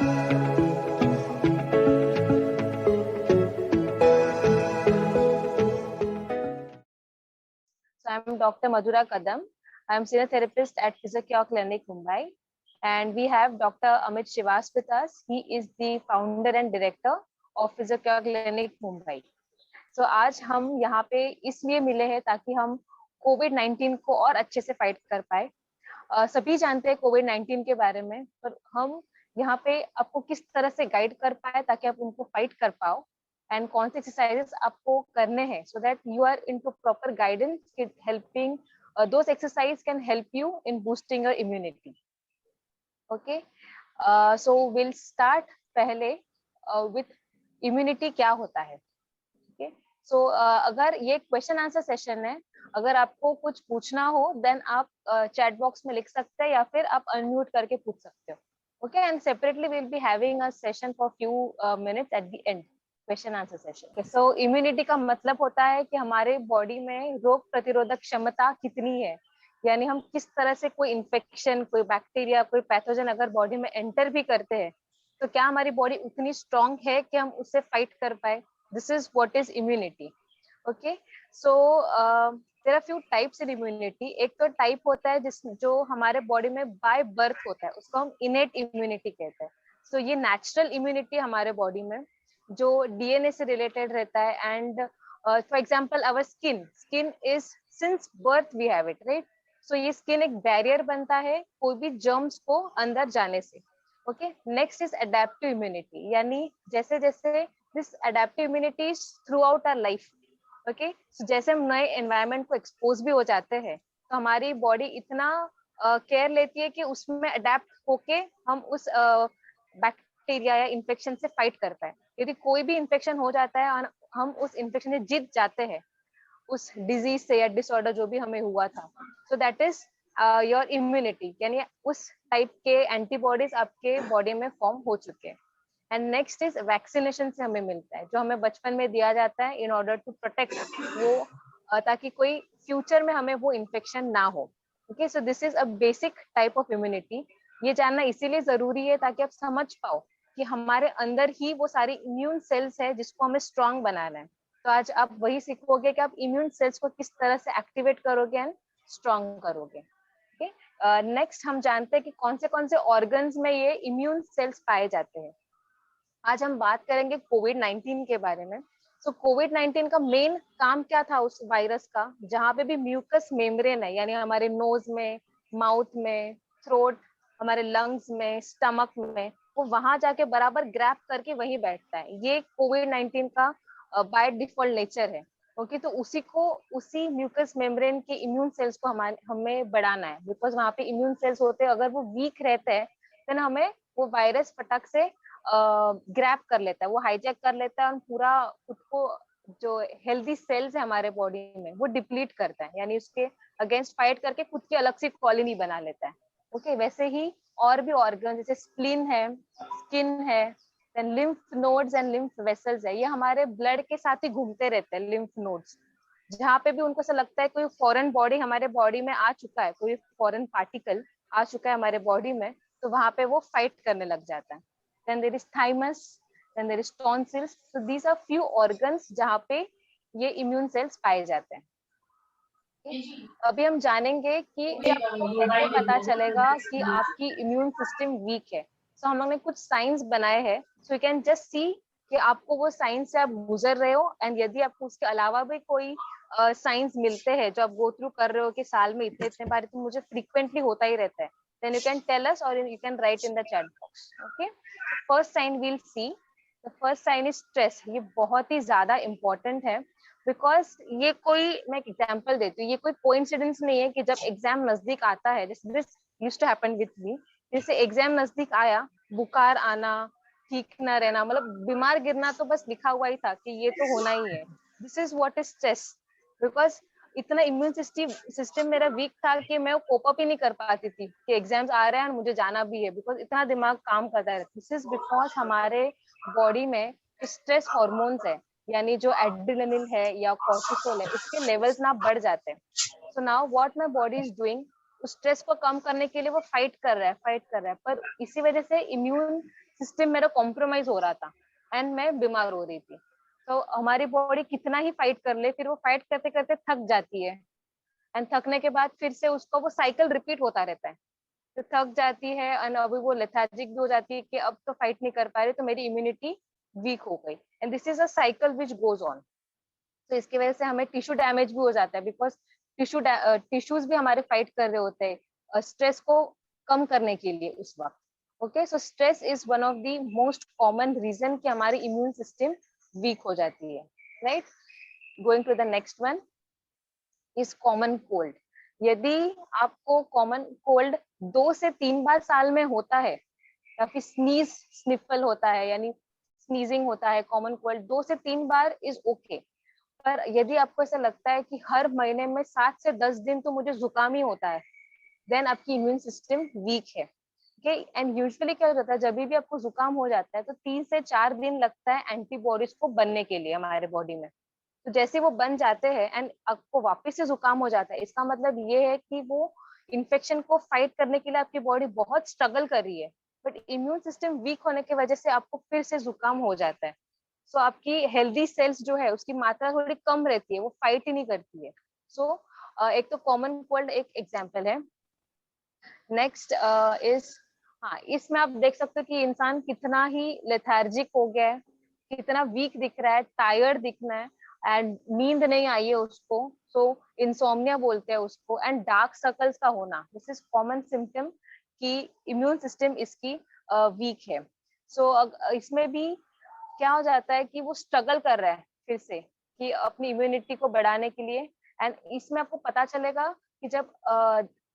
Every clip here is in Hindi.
So I'm Dr. Madhura Kadam. I'm senior therapist at Physiocure Clinic, Mumbai. And we have Dr. Amit Shivas with us. He is the founder and director of Physiocure Clinic, Mumbai. So आज हम यहाँ पे इसलिए मिले हैं ताकि हम कोविड-19 को और अच्छे से फाइट कर पाए। सभी जानते हैं कोविड-19 के बारे में, पर हम यहाँ पे आपको किस तरह से गाइड कर पाए ताकि आप उनको फाइट कर पाओ, एंड कौन से एक्सरसाइजेस आपको करने हैं so that you are into proper guidance helping those exercise can help you in boosting your immunity. Okay, so will start पहले विथ इम्यूनिटी क्या होता है। ओके, सो अगर ये क्वेश्चन आंसर सेशन है, अगर आपको कुछ पूछना हो देन आप चैट बॉक्स में लिख सकते हैं या फिर आप अनम्यूट करके पूछ सकते हो। Okay, and separately we will be having a session for few minutes at the end, question answer session. So immunity का मतलब होता है कि हमारे बॉडी में रोग प्रतिरोधक क्षमता कितनी है, यानी हम किस तरह से कोई इन्फेक्शन, कोई बैक्टीरिया, कोई पैथोजन अगर बॉडी में एंटर भी करते हैं तो क्या हमारी बॉडी उतनी स्ट्रांग है कि हम उससे फाइट कर पाए। This is what is immunity. Okay, so there are few types in immunity. एक तो टाइप होता है जो हमारे बॉडी में बाय बर्थ होता है, उसको हम इनेट इम्यूनिटी कहते हैं। सो ये नेचुरल इम्यूनिटी हमारे बॉडी में जो डीएनए से रिलेटेड रहता है, and for example our skin is since birth we have it, right. So ये स्किन एक बैरियर बनता है कोई भी जर्म्स को अंदर जाने से। Okay, next is adaptive immunity, यानी जैसे जैसे this adaptive immunity is throughout our life. Okay, जैसे हम नए एनवायरनमेंट को एक्सपोज भी हो जाते हैं तो हमारी बॉडी इतना केयर लेती है कि उसमें अडेप्ट होके हम उस बैक्टीरिया या इन्फेक्शन से फाइट कर पाए। यदि कोई भी इन्फेक्शन हो जाता है और हम उस इन्फेक्शन से जीत जाते हैं, उस डिजीज से या डिसऑर्डर जो भी हमें हुआ था, so that is your immunity, यानी उस टाइप के एंटीबॉडीज आपके बॉडी में फॉर्म हो चुके हैं। एंड नेक्स्ट इज वैक्सीनेशन से हमें मिलता है, जो हमें बचपन में दिया जाता है इन ऑर्डर टू प्रोटेक्ट वो ताकि कोई फ्यूचर में हमें वो इन्फेक्शन ना हो। Okay, so this is a basic type of immunity. ये जानना इसीलिए जरूरी है ताकि आप समझ पाओ कि हमारे अंदर ही वो सारी इम्यून सेल्स है जिसको हमें स्ट्रांग बनाना है। तो आज आप वही सीखोगे कि आप इम्यून सेल्स को किस तरह से एक्टिवेट करोगे एंड स्ट्रांग करोगे। ओके, नेक्स्ट हम जानते हैं कि कौन से ऑर्गन्स में ये इम्यून सेल्स पाए जाते हैं। आज हम बात करेंगे कोविड-19 के बारे में। सो कोविड-19 का मेन काम क्या था उस वायरस का, जहाँ पे भी म्यूकस मेम्ब्रेन है, यानी हमारे नोज में, माउथ में, थ्रोट, हमारे लंग्स में, स्टमक में, वो वहां जाके बराबर ग्रैप करके वहीं बैठता है। ये कोविड-19 का बाय डिफॉल्ट नेचर है। ओके, तो उसी म्यूकस मेम्ब्रेन के इम्यून सेल्स को हमें बढ़ाना है, बिकॉज वहां पे इम्यून सेल्स होते हैं, अगर वो वीक रहते हैं देन हमें वो वायरस फटक से ग्रैब कर लेता है, वो हाईजैक कर लेता है और पूरा खुद को जो हेल्दी सेल्स है हमारे बॉडी में वो डिप्लीट करता है, यानी उसके अगेंस्ट फाइट करके खुद की अलग सी कॉलोनी बना लेता है। ओके, वैसे ही और भी ऑर्गन जैसे स्प्लीन है, स्किन है, then lymph nodes and lymph vessels है, ये हमारे ब्लड के साथ ही घूमते रहते हैं। लिम्फ नोड्स जहाँ पे भी उनको ऐसा लगता है कोई फॉरेन बॉडी हमारे बॉडी में आ चुका है, कोई फॉरेन पार्टिकल आ चुका है हमारे बॉडी में, तो वहां पे वो फाइट करने लग जाता है। then there is thymus, then there is tonsils, so these are few organs जहाँ पे ये immune cells पाए जाते हैं। अभी हम जानेंगे कि आपको कैसे पता चलेगा कि आपकी इम्यून सिस्टम वीक है। सो हम लोग ने कुछ साइंस बनाए हैं, so you can just see कि आपको वो साइंस से आप गुजर रहे हो, एंड यदि आपको उसके अलावा भी कोई साइंस मिलते हैं जो आप गो थ्रू कर रहे हो कि साल में इतने इतने बार, तो मुझे फ्रीक्वेंटली होता ही रहता है, then you can tell us or you can write in the chat box. Okay, first sign we'll see, the first sign is stress. ये बहुत ही ज्यादा important है, बिकॉज ये कोई, मैं एक एग्जाम्पल देती हूँ, ये कोई कोइंसिडेंस नहीं है कि जब एग्जाम नजदीक आता है, जैसे this used to happen with me, जैसे एग्जाम नजदीक आया, बुखार आना, ठीक ना रहना, मतलब बीमार गिरना तो बस लिखा हुआ ही था कि ये तो होना ही है। This is what is stress, because इतना इम्यून सिस्टम मेरा वीक था कि मैं कोप अप ही नहीं कर पाती थी कि एग्जाम्स आ रहे हैं और मुझे जाना भी है, बिकॉज इतना दिमाग काम करता है। दिस इज बिकॉज हमारे बॉडी में स्ट्रेस हॉर्मोन्स है, यानी जो एड्रेनलिन है या कोर्टिसोल है, उसके लेवल्स ना बढ़ जाते हैं। So now what my body is doing, उस स्ट्रेस को कम करने के लिए वो फाइट कर रहा है, पर इसी वजह से इम्यून सिस्टम मेरा कॉम्प्रोमाइज हो रहा था एंड मैं बीमार हो रही थी। तो हमारी बॉडी कितना ही फाइट कर ले, फिर वो फाइट करते करते थक जाती है, एंड थकने के बाद फिर से उसका वो साइकिल रिपीट होता रहता है। तो थक जाती है एंड अभी वो लेथार्जिक भी हो जाती है कि अब तो फाइट नहीं कर पा रही, तो मेरी इम्यूनिटी वीक हो गई, and this is a cycle which goes on. तो इसकी वजह से हमें टिश्यू डैमेज भी हो जाता है, बिकॉज टिश्यूज भी हमारे फाइट कर रहे होते हैं स्ट्रेस को कम करने के लिए उस वक्त। Okay, so stress is one of the most common reason कि हमारी इम्यून सिस्टम वीक हो जाती है, right. Going to the next one is common cold. यदि आपको कॉमन कोल्ड 2 से 3 बार साल में होता है, या फिर स्निफल होता है यानी स्नीजिंग होता है, कॉमन कोल्ड 2 से 3 बार इज ओके। पर यदि आपको ऐसा लगता है कि हर महीने में 7 से 10 दिन तो मुझे जुकाम ही होता है, देन आपकी इम्यून सिस्टम वीक है। ओके, एंड यूजुअली क्या हो जाता है, जब भी आपको जुकाम हो जाता है तो 3 से 4 दिन लगता है एंटीबॉडीज को बनने के लिए हमारे बॉडी में। तो जैसे वो बन जाते हैं एंड आपको वापस से जुकाम हो जाता है, इसका मतलब ये है कि वो इन्फेक्शन को फाइट करने के लिए आपकी बॉडी बहुत स्ट्रगल कर रही है, बट इम्यून सिस्टम वीक होने की वजह से आपको फिर से जुकाम हो जाता है। सो आपकी हेल्दी सेल्स जो है उसकी मात्रा थोड़ी कम रहती है, वो फाइट ही नहीं करती है। सो एक तो कॉमन कोल्ड एक एग्जाम्पल है। नेक्स्ट इज, हाँ, इसमें आप देख सकते हो कि इंसान कितना ही लेथार्जिक हो गया है, कितना वीक दिख रहा है, टायर्ड दिखना है, एंड नींद नहीं आई है उसको, सो इंसोम्निया बोलते हैं उसको, एंड डार्क सर्कल्स का होना, दिस इज कॉमन सिम्टम कि इम्यून सिस्टम इसकी वीक है। सो इसमें भी क्या हो जाता है कि वो स्ट्रगल कर रहा है फिर से कि अपनी इम्यूनिटी को बढ़ाने के लिए। एंड इसमें आपको पता चलेगा कि जब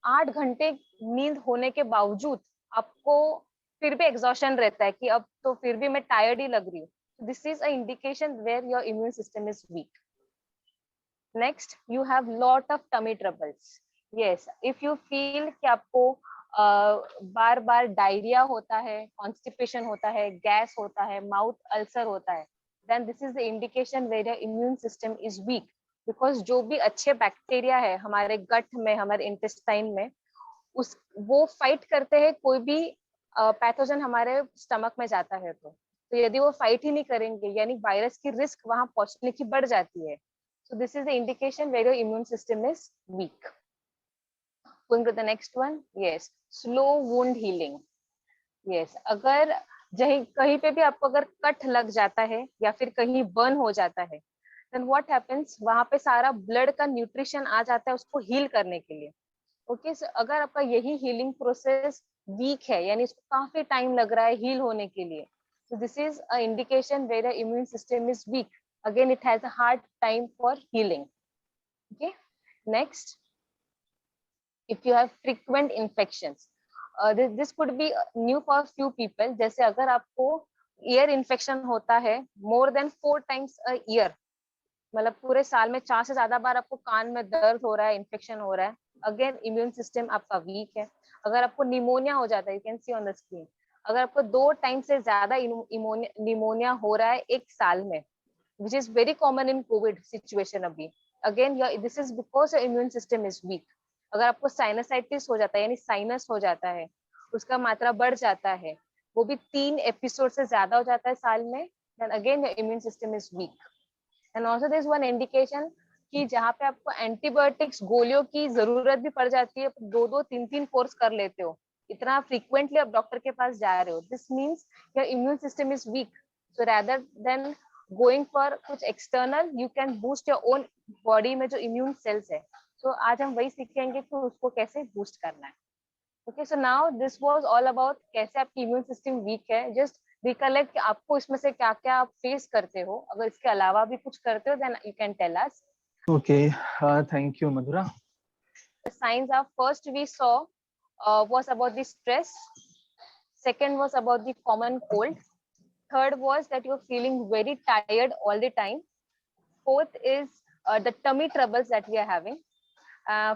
8 घंटे नींद होने के बावजूद आपको फिर भी एग्जॉशन रहता है कि अब तो फिर भी मैं टायर्ड ही लग रही हूँ, this is a indication where your immune system is weak. Next, you have lot of tummy troubles. Yes, if you feel कि आपको बार बार डायरिया होता है, कॉन्स्टिपेशन होता है, गैस होता है, माउथ अल्सर होता है, then this is the indication where your immune system is weak. Because जो भी अच्छे बैक्टीरिया है हमारे गट में, हमारे इंटेस्टाइन में, उस वो फाइट करते हैं कोई भी पैथोजन हमारे स्टमक में जाता है तो यदि वो फाइट ही नहीं करेंगे यानी वायरस की रिस्क वहां पहुंचने की बढ़ जाती है। So this is the indication where your immune system is weak. Going to the next one, yes, slow wound healing. Yes, अगर कहीं पे भी आपको अगर कट लग जाता है या फिर कहीं बर्न हो जाता है, then what happens, वहां पे सारा ब्लड का न्यूट्रिशन आ जाता है उसको हील करने के लिए। ओके, सो अगर आपका यही हीलिंग प्रोसेस वीक है यानी इसको काफी टाइम लग रहा है हील होने के लिए, so this is a indication where the immune system is weak. Again, it has a hard time for healing. Okay, next, if you have frequent infections, this could be new for few people. जैसे अगर आपको ईयर इन्फेक्शन होता है more than 4 times a year, मतलब पूरे साल में 4 से ज्यादा बार आपको कान में दर्द हो रहा है, इन्फेक्शन हो रहा है, अगेन इम्यून सिस्टम आपका वीक है। अगर आपको निमोनिया हो जाता है, you can see on the screen, अगर आपको 2 टाइम से ज्यादा निमोनिया हो रहा है एक साल में, which is very common in COVID situation अभी, again this is because your immune system is weak. अगर आपको साइनसाइटिस हो जाता है यानी साइनस हो जाता है, उसका मात्रा बढ़ जाता है, वो भी 3 एपिसोड से ज्यादा हो जाता है साल में, then again your immune system is weak. And also there is one indication कि जहाँ पे आपको एंटीबायोटिक्स गोलियों की जरूरत भी पड़ जाती है, 2-2, 3-3 कोर्स कर लेते हो, इतना फ्रीक्वेंटली आप डॉक्टर के पास जा रहे हो, this means your immune system is weak. So rather than going for कुछ external, you can boost your own body में जो इम्यून सेल्स है। सो आज हम वही सीखेंगे कि उसको कैसे बूस्ट करना है। Okay, so now this was all about कैसे आपकी इम्यून सिस्टम वीक है। जस्ट रिकलेक्ट कि आपको इसमें से क्या क्या आप फेस करते हो, अगर इसके अलावा भी कुछ करते हो then you can tell us. Okay, thank you, Madhura. The signs are, first we saw was about the stress, second was about the common cold, third was that you're feeling very tired all the time, fourth is the tummy troubles that we are having,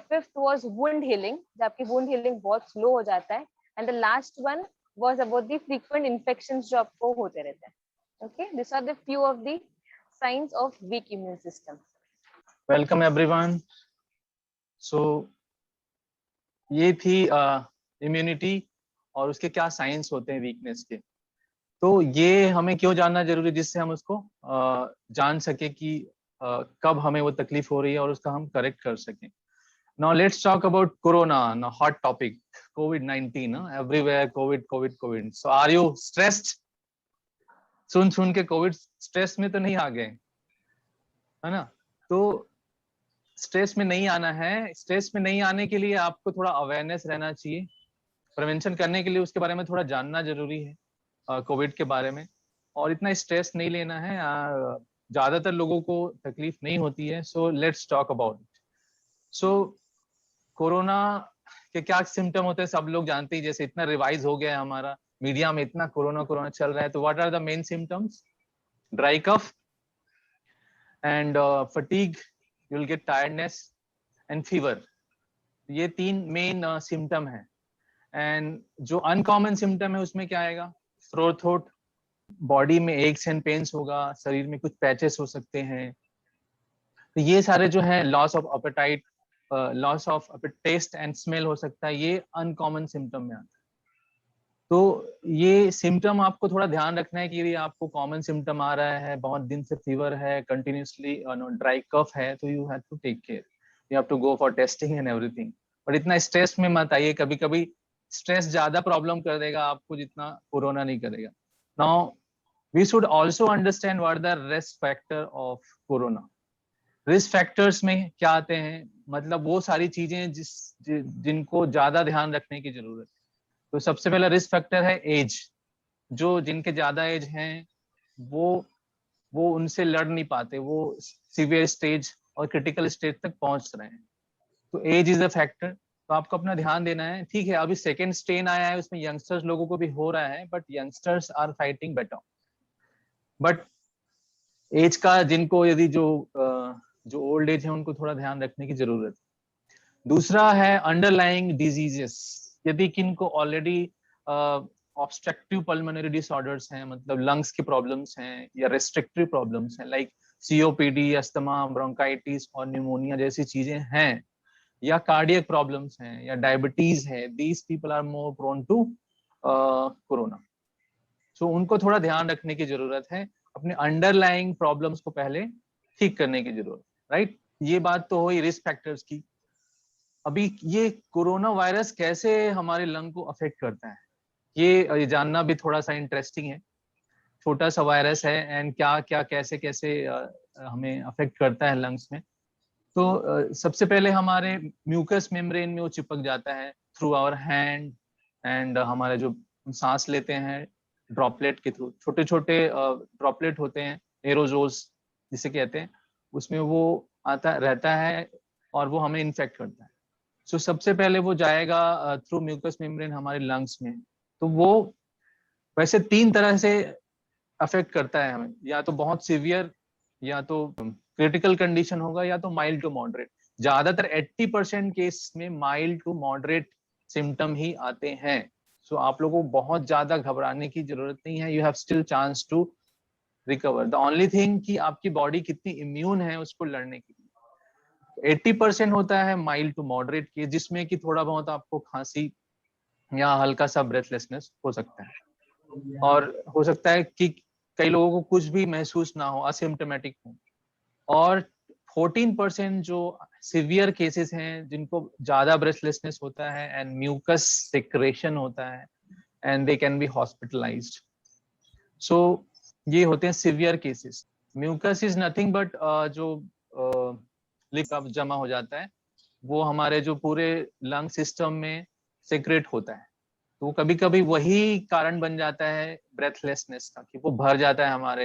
fifth was wound healing, जबकि wound healing बहुत slow हो जाता है, and the last one was about the frequent infections जो आपको होते रहते हैं. Okay, these are the few of the signs of weak immune system. Welcome everyone. So ये थी इम्यूनिटी और उसके क्या साइंस होते हैं वीकनेस के। तो ये हमें क्यों जानना जरूरी है, जिससे हम उसको जान सके कि कब हमें वो तकलीफ हो रही है और उसका हम करेक्ट कर सकें। Now let's talk about corona, ना hot topic, COVID-19, everywhere covid covid covid. So are you stressed? सुन के कोविड स्ट्रेस में तो नहीं आ गए, है ना? तो स्ट्रेस में नहीं आना है। स्ट्रेस में नहीं आने के लिए आपको थोड़ा अवेयरनेस रहना चाहिए। प्रिवेंशन करने के लिए उसके बारे में थोड़ा जानना जरूरी है, कोविड के बारे में। और इतना स्ट्रेस नहीं लेना है। ज्यादातर लोगों को तकलीफ नहीं होती है। So let's talk about it. So corona के क्या सिम्टम होते हैं सब लोग जानते हैं। जैसे इतना रिवाइज हो गया है हमारा, मीडिया में इतना कोरोना कोरोना चल रहा है। तो what are the main symptoms? Dry cough and fatigue, you will get tiredness and fever. ये तीन मेन सिम्टम है। एंड जो अनकॉमन सिम्टम है उसमें क्या आएगा? थ्रोट थ्रोट, बॉडी में एक्स एंड पेन्स होगा, शरीर में कुछ पैचेस हो सकते हैं। तो ये सारे जो है, loss of appetite, loss of taste and smell हो सकता है, ये अनकॉमन सिम्टम में आता है। तो ये सिम्टम आपको थोड़ा ध्यान रखना है कि यदि आपको कॉमन सिम्टम आ रहा है, बहुत दिन से फीवर है, कंटिन्यूसली ड्राई कफ है, तो you have to take care, you have to go for testing and everything. But इतना स्ट्रेस में मत आइए। कभी कभी स्ट्रेस ज्यादा प्रॉब्लम कर देगा आपको जितना कोरोना नहीं करेगा। Now we should also understand what the risk factor of corona. Risk factors में क्या आते हैं? मतलब वो सारी चीजें जिनको ज्यादा ध्यान रखने की जरूरत है। तो सबसे पहला रिस्क फैक्टर है एज। जो जिनके ज्यादा एज हैं वो उनसे लड़ नहीं पाते, वो सीवियर स्टेज और क्रिटिकल स्टेज तक पहुंच रहे हैं। तो एज इज अ फैक्टर। तो आपको अपना ध्यान देना है। ठीक है, अभी सेकेंड स्ट्रेन आया है, उसमें यंगस्टर्स लोगों को भी हो रहा है, but youngsters are fighting better. But age का जिनको, यदि जो ओल्ड एज है, उनको थोड़ा ध्यान रखने की जरूरत है। दूसरा है अंडरलाइंग डिजीजेस। यदि किनको ऑलरेडी ऑब्स्ट्रक्टिव पल्मोनरी डिसऑर्डर्स हैं, मतलब लंग्स की प्रॉब्लम्स हैं या रेस्ट्रिक्टिव प्रॉब्लम्स हैं, लाइक सीओपीडी, अस्थमा, ब्रोंकाइटिस और न्यूमोनिया जैसी चीजें हैं, या कार्डियक प्रॉब्लम्स हैं या डायबिटीज है, these people are more prone to corona. So उनको थोड़ा ध्यान रखने की जरूरत है। अपने अंडरलाइंग प्रॉब्लम्स को पहले ठीक करने की जरूरत, राइट? ये बात तो हुई रिस्क फैक्टर्स की। अभी ये कोरोना वायरस कैसे हमारे लंग को अफेक्ट करता है, ये जानना भी थोड़ा सा इंटरेस्टिंग है। छोटा सा वायरस है एंड क्या क्या कैसे कैसे हमें अफेक्ट करता है लंग्स में। तो सबसे पहले हमारे म्यूकस मेम्ब्रेन में वो चिपक जाता है थ्रू आवर हैंड। एंड हमारे जो सांस लेते हैं ड्रॉपलेट के थ्रू, छोटे छोटे ड्रॉपलेट होते हैं, एरोजोल्स जिसे कहते हैं, उसमें वो आता रहता है और वो हमें इन्फेक्ट करता है। सो सबसे पहले वो जाएगा थ्रू म्यूकस मेम्ब्रेन हमारे लंग्स में। तो वो वैसे तीन तरह से अफेक्ट करता है हमें, या तो बहुत सीवियर, या तो क्रिटिकल कंडीशन होगा, या तो माइल्ड टू मॉडरेट। ज्यादातर 80% केस में माइल्ड टू मॉडरेट सिम्टम ही आते हैं। सो आप लोगों को बहुत ज्यादा घबराने की जरूरत नहीं है। You have still chance to recover. The only thing कि आपकी बॉडी कितनी इम्यून है उसको लड़ने के लिए। 80% होता है माइल्ड टू मॉडरेट केस, जिसमें कि थोड़ा बहुत आपको खांसी या हल्का सा ब्रेथलेसनेस हो सकता है, और हो सकता है कि कई लोगों को कुछ भी महसूस ना हो, असिम्टोमेटिक हो। और 14% जो सिवियर केसेस हैं, जिनको ज्यादा ब्रेथलेसनेस होता है एंड म्यूकस सिक्रेशन होता है and they can be hospitalised. So ये होते हैं severe cases. Mucus is nothing but जो लिक्विड जमा हो जाता है, वो हमारे जो पूरे लंग सिस्टम में सिक्रेट होता है। तो कभी कभी वही कारण बन जाता है ब्रेथलेसनेस का, कि वो भर जाता है हमारे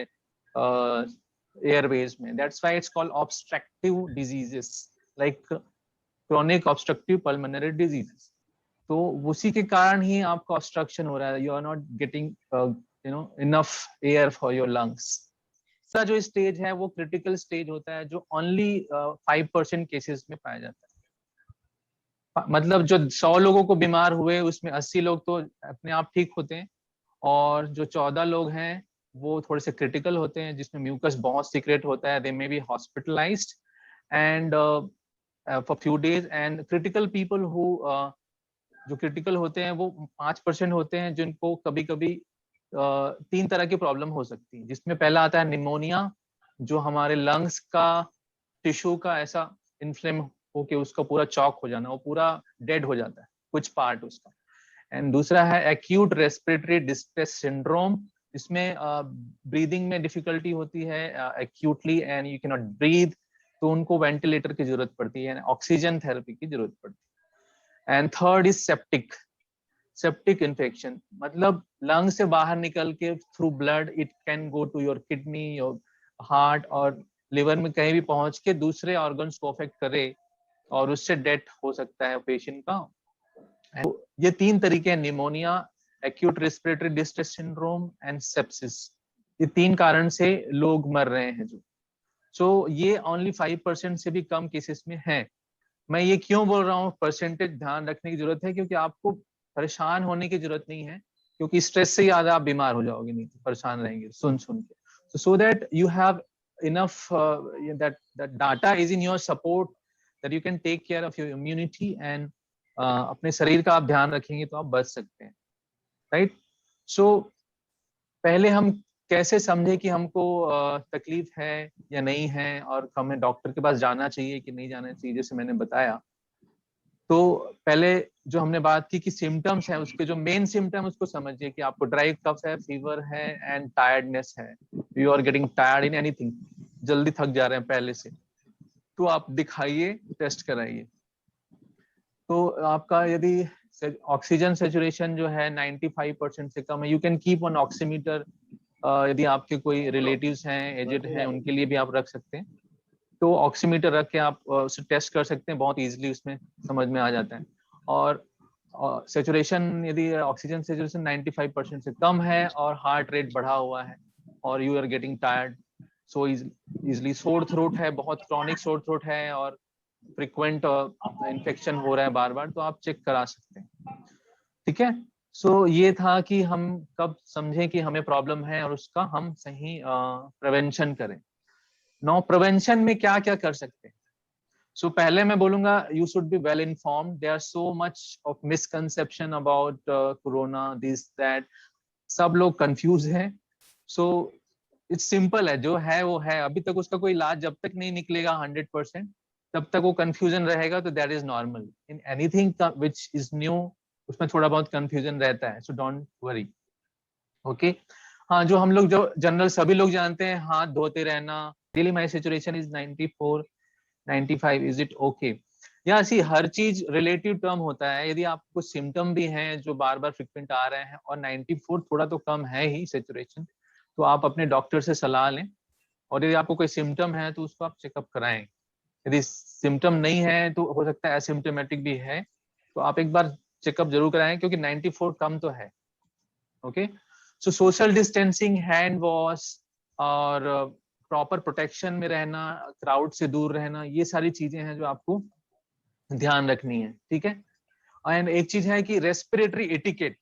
एयरवेज में। That's why it's called obstructive diseases, like chronic obstructive pulmonary diseases. तो उसी के कारण ही आपका ऑब्स्ट्रक्शन हो रहा है। You are not getting enough air for your lungs. का जो स्टेज है वो क्रिटिकल स्टेज होता है, जो ओनली 5% केसेस में पाया जाता है। मतलब जो 100 लोगों को बीमार हुए, उसमें 80 लोग तो अपने आप ठीक होते हैं, और जो 14 लोग हैं वो थोड़े से क्रिटिकल होते हैं, जिसमें म्यूकस बहुत सीक्रेट होता है। They may be hospitalised and for few days. And critical people who जो क्रिटिकल होते हैं वो 5% होते हैं, जिनको कभी कभी 3 तरह की प्रॉब्लम हो सकती है, जिसमें पहला आता है निमोनिया, जो हमारे लंग्स का टिश्यू का ऐसा इन्फ्लेम होके उसका पूरा चौक हो जाना, वो पूरा डेड हो जाता है कुछ पार्ट उसका। एंड दूसरा है एक्यूट रेस्पिरेटरी डिस्ट्रेस सिंड्रोम, इसमें ब्रीदिंग में डिफिकल्टी होती है acutely and you can not breathe, तो उनको वेंटिलेटर की जरूरत पड़ती है, ऑक्सीजन थेरेपी की जरूरत पड़ती है। And third is septic infection, मतलब लंग से बाहर निकल के through blood it can go to your kidney, your heart और लिवर में कहीं भी पहुंच के दूसरे ऑर्गन्स को अफेक्ट करे और उससे डेथ हो सकता है पेशेंट का। ये 3 तरीके हैं, pneumonia, acute respiratory distress syndrome and sepsis, ये 3 कारण से लोग मर रहे हैं जो। सो ये ओनली 5% से भी कम केसेस में है। मैं ये क्यों बोल रहा हूँ, परसेंटेज ध्यान रखने की जरूरत है, क्योंकि आपको परेशान होने की जरूरत नहीं है, क्योंकि स्ट्रेस से ज्यादा आप बीमार हो जाओगे, नहीं तो परेशान रहेंगे सुन के। सो that you have enough that data is in your support, that you can take care of your immunity and अपने शरीर का आप ध्यान रखेंगे तो आप बच सकते हैं, राइट। सो पहले हम कैसे समझे कि हमको तकलीफ है या नहीं है और हमें डॉक्टर के पास जाना चाहिए कि नहीं जाना चाहिए, जैसे मैंने बताया। तो पहले जो हमने बात की कि सिम्टम्स है, उसके जो मेन सिम्टम उसको समझिए कि आपको ड्राई कफ है, फीवर है एंड टायर्डनेस है, you are getting tired in anything, जल्दी थक जा रहे हैं पहले से, तो आप दिखाइए, टेस्ट कराइए। तो आपका यदि ऑक्सीजन सेचुरेशन जो है 95% से कम है, you can keep on oximeter, यदि आपके कोई रिलेटिव्स हैं, एजेड हैं, उनके लिए भी आप रख सकते हैं, तो ऑक्सीमीटर रख के आप उसे टेस्ट कर सकते हैं, बहुत इजीली उसमें समझ में आ जाता है। और सेचुरेशन, यदि ऑक्सीजन सेचुरेशन 95% से कम है और हार्ट रेट बढ़ा हुआ है और you are getting tired, so easily sore throat है, बहुत क्रॉनिक सोर थ्रोट है और फ्रिक्वेंट इन्फेक्शन हो रहा है बार बार, तो आप चेक करा सकते हैं, ठीक है। सो ये था कि हम कब समझें कि हमें प्रॉब्लम है और उसका हम सही प्रिवेंशन करें। नो, प्रिवेंशन में क्या क्या कर सकते हैं। सो पहले मैं बोलूंगा you should be well informed, there are so much of misconception about corona, this that, सब लोग कंफ्यूज हैं। सो इट्स सिंपल है, जो है वो है, अभी तक उसका कोई इलाज जब तक नहीं निकलेगा 100%, तब तक वो कंफ्यूजन रहेगा, तो that is normal in anything which is new, उसमें थोड़ा बहुत कंफ्यूजन रहता है, सो डोंट वरी, ओके। हाँ, जो हम लोग जो जनरल सभी लोग जानते हैं, हाथ धोते रहना, daily my saturation is 94 95, is it okay, या सी हर चीज रिलेटिव टर्म होता है। यदि आपको सिम्टम भी हैं जो बार बार फ्रिक्वेंट आ रहे हैं और 94 थोड़ा तो कम है ही सेचुरेशन, तो आप अपने डॉक्टर से सलाह लें, और यदि आपको कोई सिम्टम है तो उसको आप चेकअप कराएं। यदि सिम्टम नहीं है तो हो सकता है एसिम्टोमेटिक भी है, तो आप एक बार चेकअप जरूर कराएं, क्योंकि 94 कम तो है, ओके। सो सोशल डिस्टेंसिंग, हैंड वॉश और प्रॉपर प्रोटेक्शन में रहना, क्राउड से दूर रहना, ये सारी चीजें हैं जो आपको ध्यान रखनी है, ठीक है। एंड एक चीज है कि रेस्पिरेटरी एटिकेट,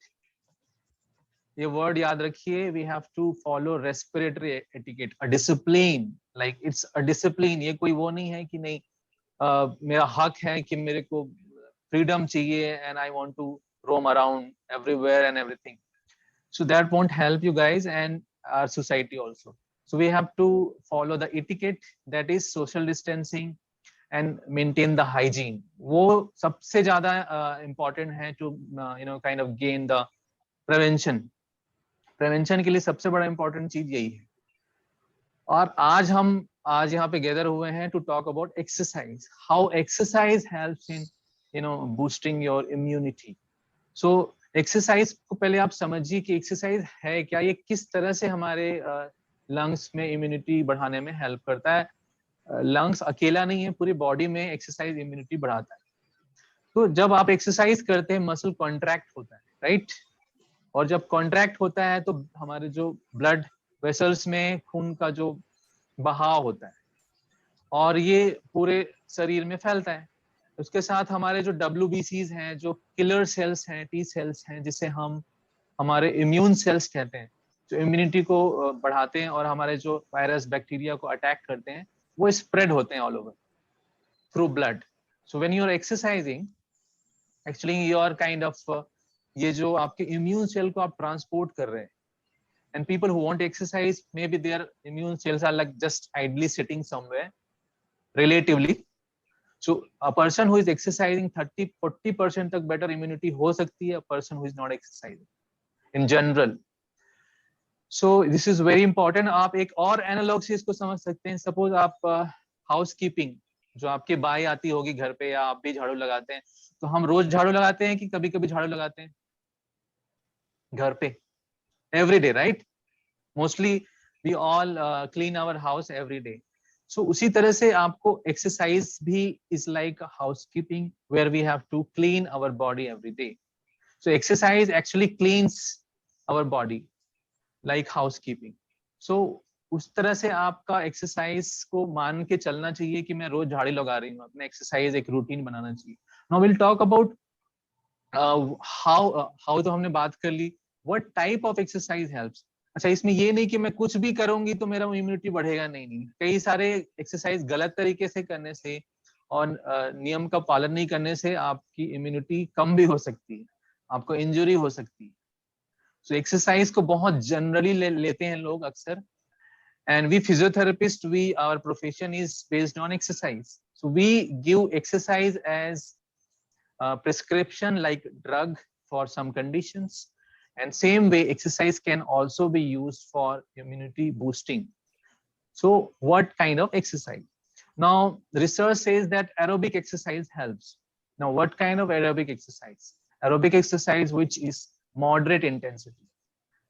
ये वर्ड याद रखिए, we have to follow respiratory etiquette, a discipline, like it's a discipline, ये कोई वो नहीं है कि नहीं मेरा हक है कि मेरे को फ्रीडम चाहिए and I want to roam around everywhere and everything, so that won't help you guys and our society also. So we have to follow the etiquette, that is social distancing and maintain the hygiene. वो सबसे ज्यादा important है to kind of gain the prevention. prevention के लिए सबसे बड़ा important चीज यही है। और आज यहाँ पे गैदर हुए हैं to talk about exercise, how exercise helps in boosting your immunity. So exercise को पहले आप समझिए कि एक्सरसाइज है क्या, ये किस तरह से हमारे लंग्स में इम्यूनिटी बढ़ाने में हेल्प करता है। लंग्स अकेला नहीं है, पूरी बॉडी में एक्सरसाइज इम्यूनिटी बढ़ाता है। तो जब आप एक्सरसाइज करते हैं मसल कॉन्ट्रैक्ट होता है, राइट, और जब कॉन्ट्रैक्ट होता है तो हमारे जो ब्लड वेसल्स में खून का जो बहाव होता है और ये पूरे शरीर में फैलता है। उसके साथ हमारे जो WBCs हैं, जो किलर सेल्स हैं, टी सेल्स हैं, जिसे हम हमारे इम्यून सेल्स कहते हैं, जो इम्यूनिटी को बढ़ाते हैं और हमारे जो वायरस बैक्टीरिया को अटैक करते हैं, वो स्प्रेड होते हैं all over through blood. So when you are exercising, actually your kind of ये जो आपके इम्यून सेल को आप ट्रांसपोर्ट कर रहे हैं. And people who want to exercise, maybe their immune cells are like just idly sitting somewhere, relatively. So a person who is exercising 30-40% तक better immunity हो सकती है, a person who is not exercising in general. So this is very important. आप एक और एनालॉग से इसको समझ सकते हैं. सपोज आप हाउस कीपिंग जो आपके बाई आती होगी घर पे, या आप भी झाड़ू लगाते हैं, तो हम रोज झाड़ू लगाते हैं कि कभी कभी झाड़ू लगाते हैं घर पे? Every day, right? Mostly we all clean our house every day. So उसी तरह से आपको exercise भी is like a housekeeping where we have to clean our body every day. So exercise actually cleans our body like housekeeping. So उस तरह से आपका exercise को मान के चलना चाहिए कि मैं रोज झाड़ू लगा रही हूँ, अपने exercise एक routine बनाना चाहिए. Now we'll talk about how तो हमने बात कर ली. What type of exercise helps? अच्छा, इसमें ये नहीं कि मैं कुछ भी करूंगी तो मेरा इम्यूनिटी बढ़ेगा, नहीं. कई सारे एक्सरसाइज गलत तरीके से करने से और नियम का पालन नहीं करने से आपकी इम्यूनिटी कम भी हो सकती है, आपको इंजरी हो सकती है. सो एक्सरसाइज को बहुत जनरली लेते हैं लोग अक्सर. And we physiotherapist, we our profession is based on exercise. So we give exercise as prescription like drug for some conditions, and same way exercise can also be used for immunity boosting. So what kind of exercise? Now research says that aerobic exercise helps. Now what kind of aerobic exercise? Aerobic exercise which is moderate intensity,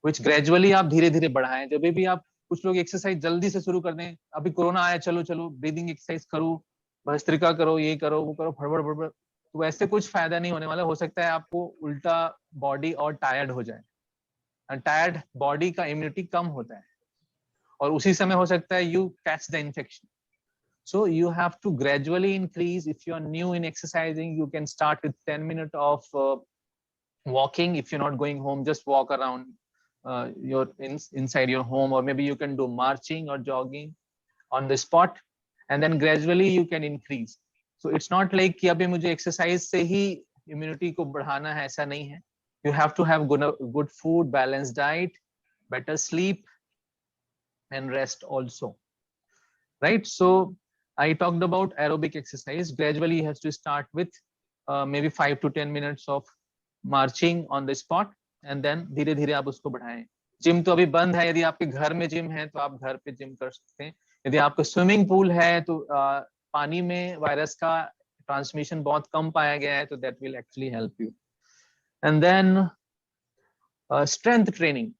which gradually आप धीरे धीरे बढ़ाएं. जब भी आप, कुछ लोग एक्सरसाइज जल्दी से शुरू कर दें, अभी कोरोना आया, चलो चलो ब्रीदिंग एक्सरसाइज करो, भस्त्रिका करो, ये करो, वो करो, फड़बड़ फड़बड़, तो वैसे कुछ फायदा नहीं होने वाला. हो सकता है आपको उल्टा बॉडी और टायर्ड हो जाए. टायर्ड बॉडी का इम्यूनिटी कम होता है, और उसी समय हो सकता है you catch the infection. So you have to gradually increase. If you are new in exercising, you can start with 10 minutes of walking. If you're not going home, just walk around inside your home, or maybe you can do marching or jogging on the spot, and then gradually you can increase. So it's not like कि अभी मुझे exercise से ही immunity को बढ़ाना है, ऐसा नहीं है. You have to have good food, balanced diet, better sleep, and rest also, right? So I talked about aerobic exercise. Gradually you have to start with maybe 5 to 10 minutes of marching on the spot, and then धीरे धीरे आप उसको बढ़ाएं. जिम तो अभी बंद है. यदि आपके घर में जिम है तो आप घर पे जिम कर सकते हैं. यदि आपका स्विमिंग पूल है तो पानी में वायरस का ट्रांसमिशन बहुत कम पाया गया है, तो that will actually help you. And then strength training.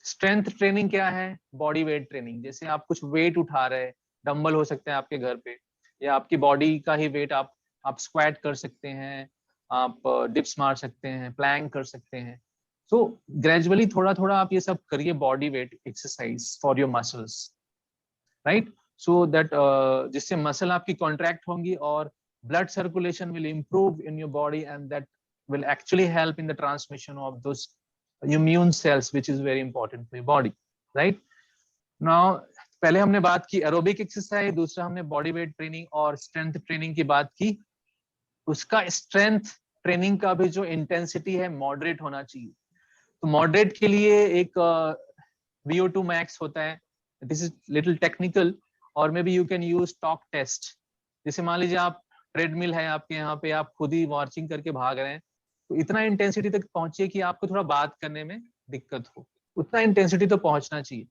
Strength training क्या है? Body weight training. जैसे आप कुछ वेट उठा रहे हैं, डंबल हो सकते हैं आपके घर पे, या आपकी बॉडी का ही वेट आप स्क्वाट कर सकते हैं, आप डिप्स मार सकते हैं, प्लैंक कर सकते हैं. सो ग्रेजुअली थोड़ा थोड़ा आप ये सब करिए, body weight exercise for your muscles, right? So that जिससे मसल आपकी कॉन्ट्रैक्ट होंगी और blood circulation will improve in your body, and that will actually help in the transmission of those immune cells, which is very important for your body, right? Now पहले हमने बात की एरोबिक एक्सरसाइज, दूसरा हमने बॉडी वेट ट्रेनिंग और स्ट्रेंथ ट्रेनिंग की बात की. उसका स्ट्रेंथ ट्रेनिंग का भी जो इंटेंसिटी है मॉडरेट होना चाहिए. तो मॉडरेट के लिए एक VO2 max होता है. दिस इज लिटिल टेक्निकल, और maybe you can use talk test. जैसे मान लीजिए आप ट्रेडमिल है आपके यहाँ पे, आप खुद ही मार्चिंग करके भाग रहे हैं, तो इतना इंटेंसिटी तक पहुंचे कि आपको थोड़ा बात करने में दिक्कत हो. उतना इंटेंसिटी तो पहुंचना चाहिए.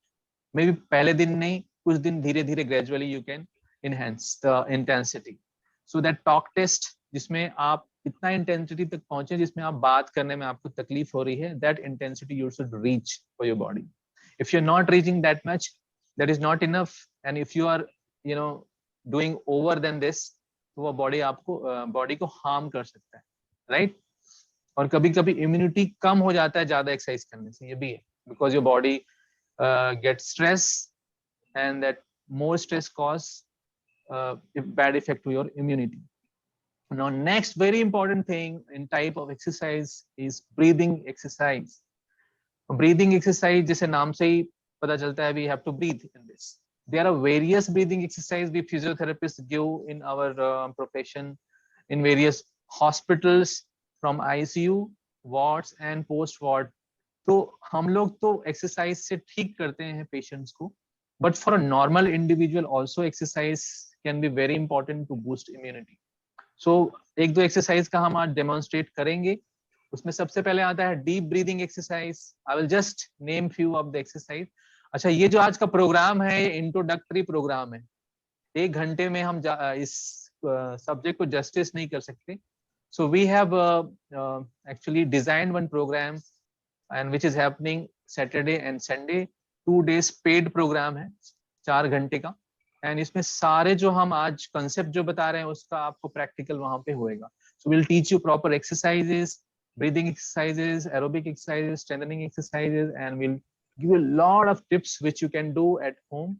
मे बी पहले दिन नहीं, कुछ दिन धीरे धीरे gradually you can enhance the intensity. So that talk test, जिसमें आप इतना इंटेंसिटी तक पहुंचे जिसमें आप बात करने में आपको तकलीफ हो रही है, that intensity you should reach for your body. If you are not reaching that much, that is not enough. And if you are doing over then this, तो वो बॉडी को हार्म कर सकता है, राइट? और कभी कभी इम्यूनिटी कम हो जाता है ज्यादा एक्सरसाइज करने से, ये भी है, because your body get stress, and that more stress cause bad effect to your immunity. Now next very important thing in type of exercise is breathing exercise. Breathing exercise, जैसे नाम से ही पता चलता है, we have to breathe in this. There are various breathing exercise we physiotherapists give in our profession in various hospitals. From ICU, wards and post ward. तो हम लोग तो एक्सरसाइज से ठीक करते हैं पेशेंट्स को, but for a normal individual also exercise can be very important to boost immunity. So एक दो एक्सरसाइज का हम आज डेमोन्स्ट्रेट करेंगे। उसमें सबसे पहले आता है deep breathing exercise. I will just name few of the exercise. अच्छा, ये जो आज का प्रोग्राम है ये इंट्रोडक्टरी प्रोग्राम है, 1 घंटे में हम इस सब्जेक्ट को जस्टिस नहीं कर सकते। So we have actually designed one program and which is happening Saturday and Sunday, 2 days paid program है 4 घंटे का। एंड इसमें सारे जो हम आज कंसेप्ट जो बता रहे हैं उसका आपको प्रैक्टिकल वहां पे होएगा। So will teach you proper exercises, breathing exercises, aerobic exercises, strengthening exercises, and we'll give you a lot of tips which you can do at home.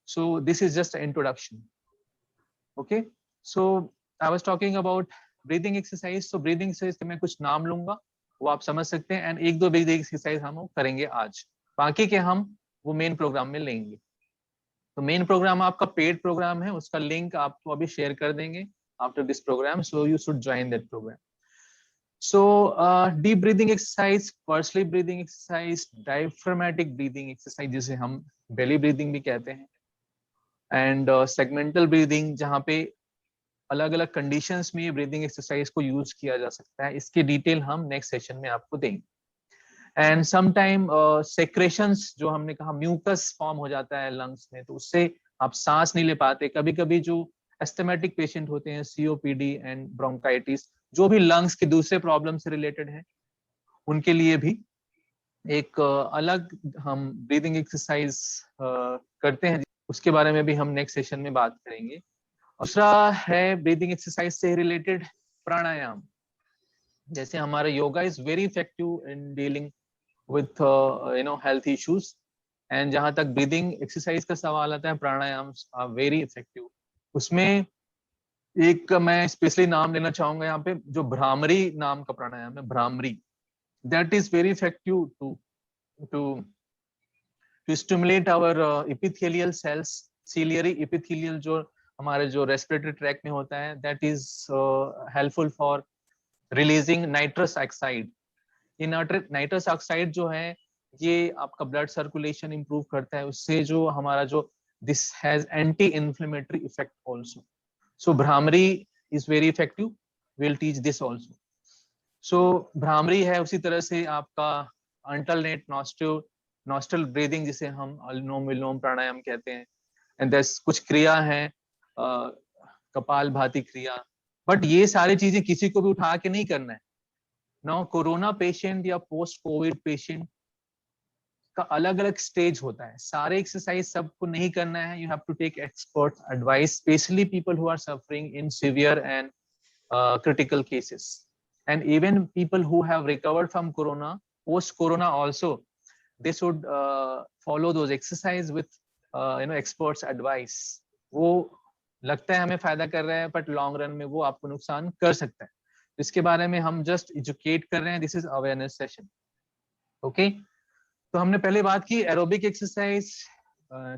So this is just an introduction. Okay, so I was talking about breathing exercise. So breathing exercise के मैं कुछ नाम लूंगा, वो आप समझ सकते हैं, एंड एक दो breathing exercise हम करेंगे आज, बाकी के हम वो मेन प्रोग्राम में लेंगे। तो मेन प्रोग्राम आपका पेड प्रोग्राम है, उसका लिंक आपको अभी शेयर कर देंगे after this program, so you should join that program. So deep breathing exercise, pursed sleep breathing exercise, diaphragmatic breathing exercise जिसे हम belly breathing भी कहते हैं, and segmental breathing जहाँ पे अलग अलग conditions में ये breathing exercise को use किया जा सकता है। इसके डिटेल हम next session में आपको देंगे। and sometime secretions जो हमने कहा mucus form हो जाता है lungs में, तो उससे आप सांस नहीं ले पाते। कभी कभी जो एस्थमेटिक पेशेंट होते हैं, COPD एंड ब्रोंकाइटिस, जो भी लंग्स के दूसरे प्रॉब्लम से रिलेटेड है, उनके लिए भी एक अलग हम ब्रीदिंग एक्सरसाइज करते हैं, उसके बारे में भी हम नेक्स्ट सेशन में बात करेंगे। दूसरा है ब्रीदिंग एक्सरसाइज से रिलेटेड प्राणायाम। जैसे हमारा yoga is very effective in dealing with health issues, and जहां तक ब्रीदिंग एक्सरसाइज का सवाल आता है, प्राणायाम आर वेरी इफेक्टिव। उसमें एक मैं स्पेशली नाम लेना चाहूंगा यहाँ पे, जो भ्रामरी नाम का प्राणायाम है, Bhramari, that is very effective to stimulate our epithelial cells, ciliary epithelial जो हमारे जो रेस्पिरेटरी ट्रैक में होता है, that is helpful for releasing nitrous oxide. ये नाइट्रस ऑक्साइड जो है ये आपका ब्लड सर्कुलेशन इंप्रूव करता है, उससे जो हमारा जो this has anti inflammatory effect also. So Bhramari is very effective. We'll teach this also. So Bhramari है उसी तरह से आपका alternate nostril breathing जिसे हम अनुलोम विलोम प्राणायाम कहते हैं, and there's कुछ क्रिया है कपाल भाती क्रिया, बट ये सारी चीजें किसी को भी उठा के नहीं करना है। नाउ कोरोना पेशेंट या पोस्ट कोविड पेशेंट का अलग अलग स्टेज होता है, सारे एक्सरसाइज सबको नहीं करना है। You have to take expert advice, specially people who are suffering in severe and critical cases, and even people who have recovered from corona, post corona also, they should follow those exercise with experts advice. वो लगता है हमें फायदा कर रहा है, बट लॉन्ग रन में वो आपको नुकसान कर सकता है। इसके बारे में हम जस्ट एजुकेट कर रहे हैं, this is awareness session. Okay, तो हमने पहले बात की aerobic exercise,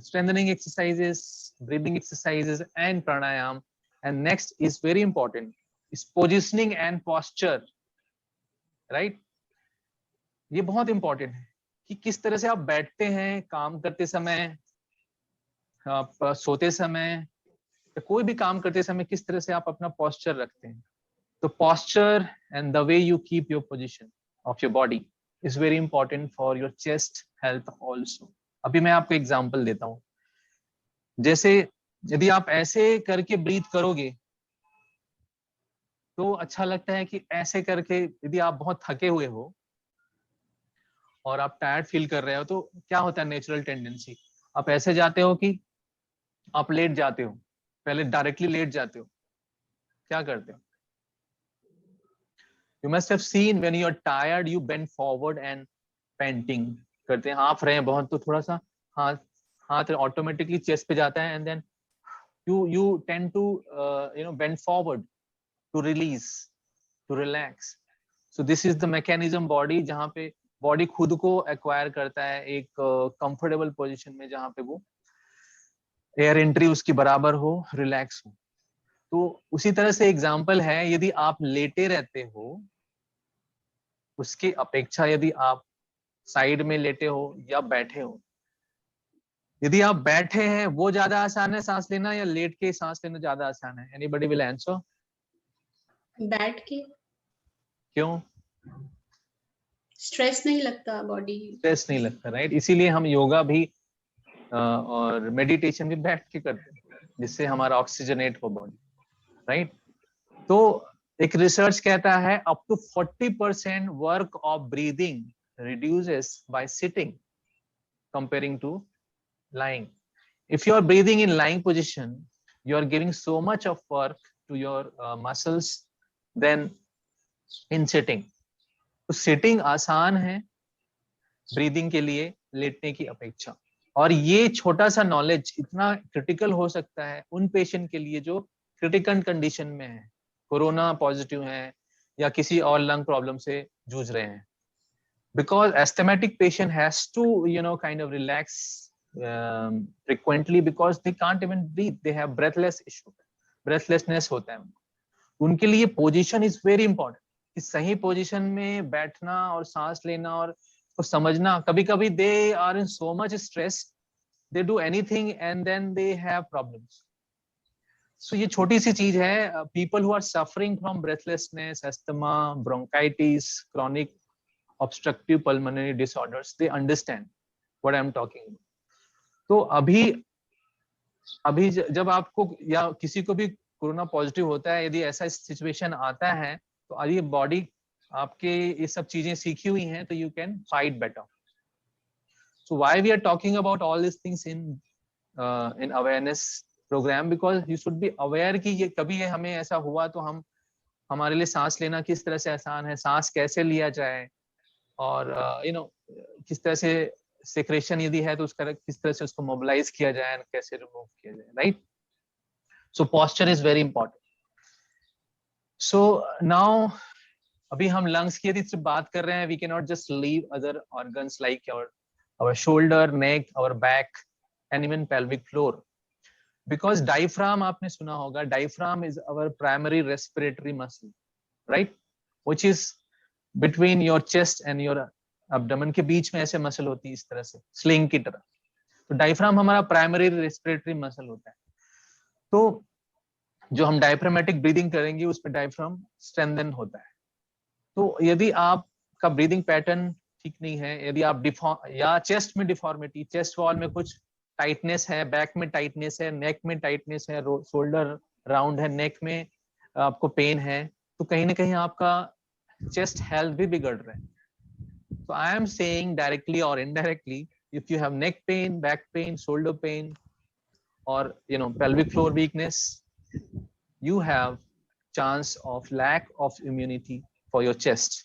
strengthening exercises, breathing exercises and pranayama, and next is very important is positioning and posture, right. ये बहुत इंपॉर्टेंट है कि किस तरह से आप बैठते हैं काम करते समय, आप सोते समय, या कोई भी काम करते समय किस तरह से आप अपना पोस्चर रखते हैं। तो posture and the way you keep your position of your body is very important for your chest health also. अभी मैं आपको एग्जांपल देता हूँ। जैसे यदि आप ऐसे करके ब्रीथ करोगे तो अच्छा लगता है कि ऐसे करके, यदि आप बहुत थके हुए हो और आप टायर्ड फील कर रहे हो, तो क्या होता है नेचुरल टेंडेंसी, आप ऐसे जाते हो कि आप लेट जाते हो, पहले डायरेक्टली लेट जाते हो, क्या करते हो? You must have seen when you are tired, you bend forward and panting करते हैं, हाफ रहे हैं बहुत, तो थोड़ा सा हाथ ऑटोमेटिकली चेस्ट पे जाता है, and then you tend to bend forward to release, to relax. So this is the mechanism body, जहाँ पे बॉडी खुद को एक्वायर करता है एक कंफर्टेबल पोजीशन में, जहाँ पे वो एयर एंट्री उसकी बराबर हो, रिलैक्स हो। तो उसी तरह से एग्जांपल है, यदि आप लेटे रहते हो उसकी अपेक्षा यदि आप साइड में लेटे हो या बैठे हो, यदि आप बैठे हैं वो ज्यादा आसान है सांस लेना या लेट के सांस लेना ज्यादा आसान है? Anybody will answer? बैठ के क्यों? स्ट्रेस नहीं लगता बॉडी, स्ट्रेस नहीं लगता, राइट? इसीलिए हम योगा भी और मेडिटेशन भी बैठ के करते हैं, जिससे हमारा ऑक्सीजनेट हो बॉडी, राइट? तो एक रिसर्च कहता है up to 40% work of breathing reduces by sitting comparing to lying. If you are breathing in lying position, you are giving so much of work to your muscles than in sitting. तो सिटिंग आसान है ब्रीदिंग के लिए लेटने की अपेक्षा, और ये छोटा सा नॉलेज इतना क्रिटिकल हो सकता है उन पेशेंट के लिए जो क्रिटिकल कंडीशन में है, कोरोना पॉजिटिव है या किसी और लंग प्रॉब्लम से जूझ रहे हैं. Because asthmatic patient has to, kind of relax frequently because they can't even breathe. They have breathless issue, breathlessness होता है. उनके लिए पोजीशन इज वेरी इंपॉर्टेंट. इस सही पोजीशन में बैठना और सांस लेना और तो समझना. कभी कभी they are in so much stress, they do anything and then they have problems. So ये छोटी सी चीज है. People who are suffering from breathlessness, asthma, bronchitis, chronic obstructive pulmonary disorders, they understand what I am talking about. तो अभी जब आपको या किसी को भी कोरोना पॉजिटिव होता है, यदि ऐसा सिचुएशन आता है तो अभी बॉडी आपके ये सब चीजें सीखी हुई हैं, तो you can fight better. So why we are talking about all this things in awareness program, because you should be aware कि ये कभी हमें ऐसा हुआ तो हमारे लिए सांस लेना किस तरह से आसान है, सांस कैसे लिया जाए, और किस तरह से सेक्रेशन यदि है तो उसका किस तरह से उसको मोबिलाइज किया जाए, कैसे रिमूव किया जाए, right? So posture is very important. So now अभी हम लंग्स की यदि सिर्फ बात कर रहे हैं, we can not just leave other organs like our shoulder, neck, our back and even pelvic floor, because diaphragm आपने सुना होगा. diaphragm is our primary respiratory muscle, right, which is between your chest and your abdomen. के बीच में ऐसे मसल होती है इस तरह से स्लिंग की तरह. तो डायफ्राम हमारा प्राइमरी रेस्पिरेटरी मसल होता है. तो जो हम डायफ्रामेटिक ब्रीदिंग करेंगे उसमें डायफ्राम स्ट्रेंथन होता है. तो यदि आपका ब्रीदिंग पैटर्न ठीक नहीं है, यदि आप या चेस्ट में डिफॉर्मिटी, चेस्ट वॉल में कुछ टाइटनेस है, बैक में टाइटनेस है, नेक में टाइटनेस है, शोल्डर राउंड है, नेक में आपको पेन है, तो कहीं ना कहीं आपका chest health भी बिगड़ रहा है. So I am saying directly or indirectly, if you have neck pain, back pain, shoulder pain, or pelvic floor weakness, you have chance of lack of immunity for your chest.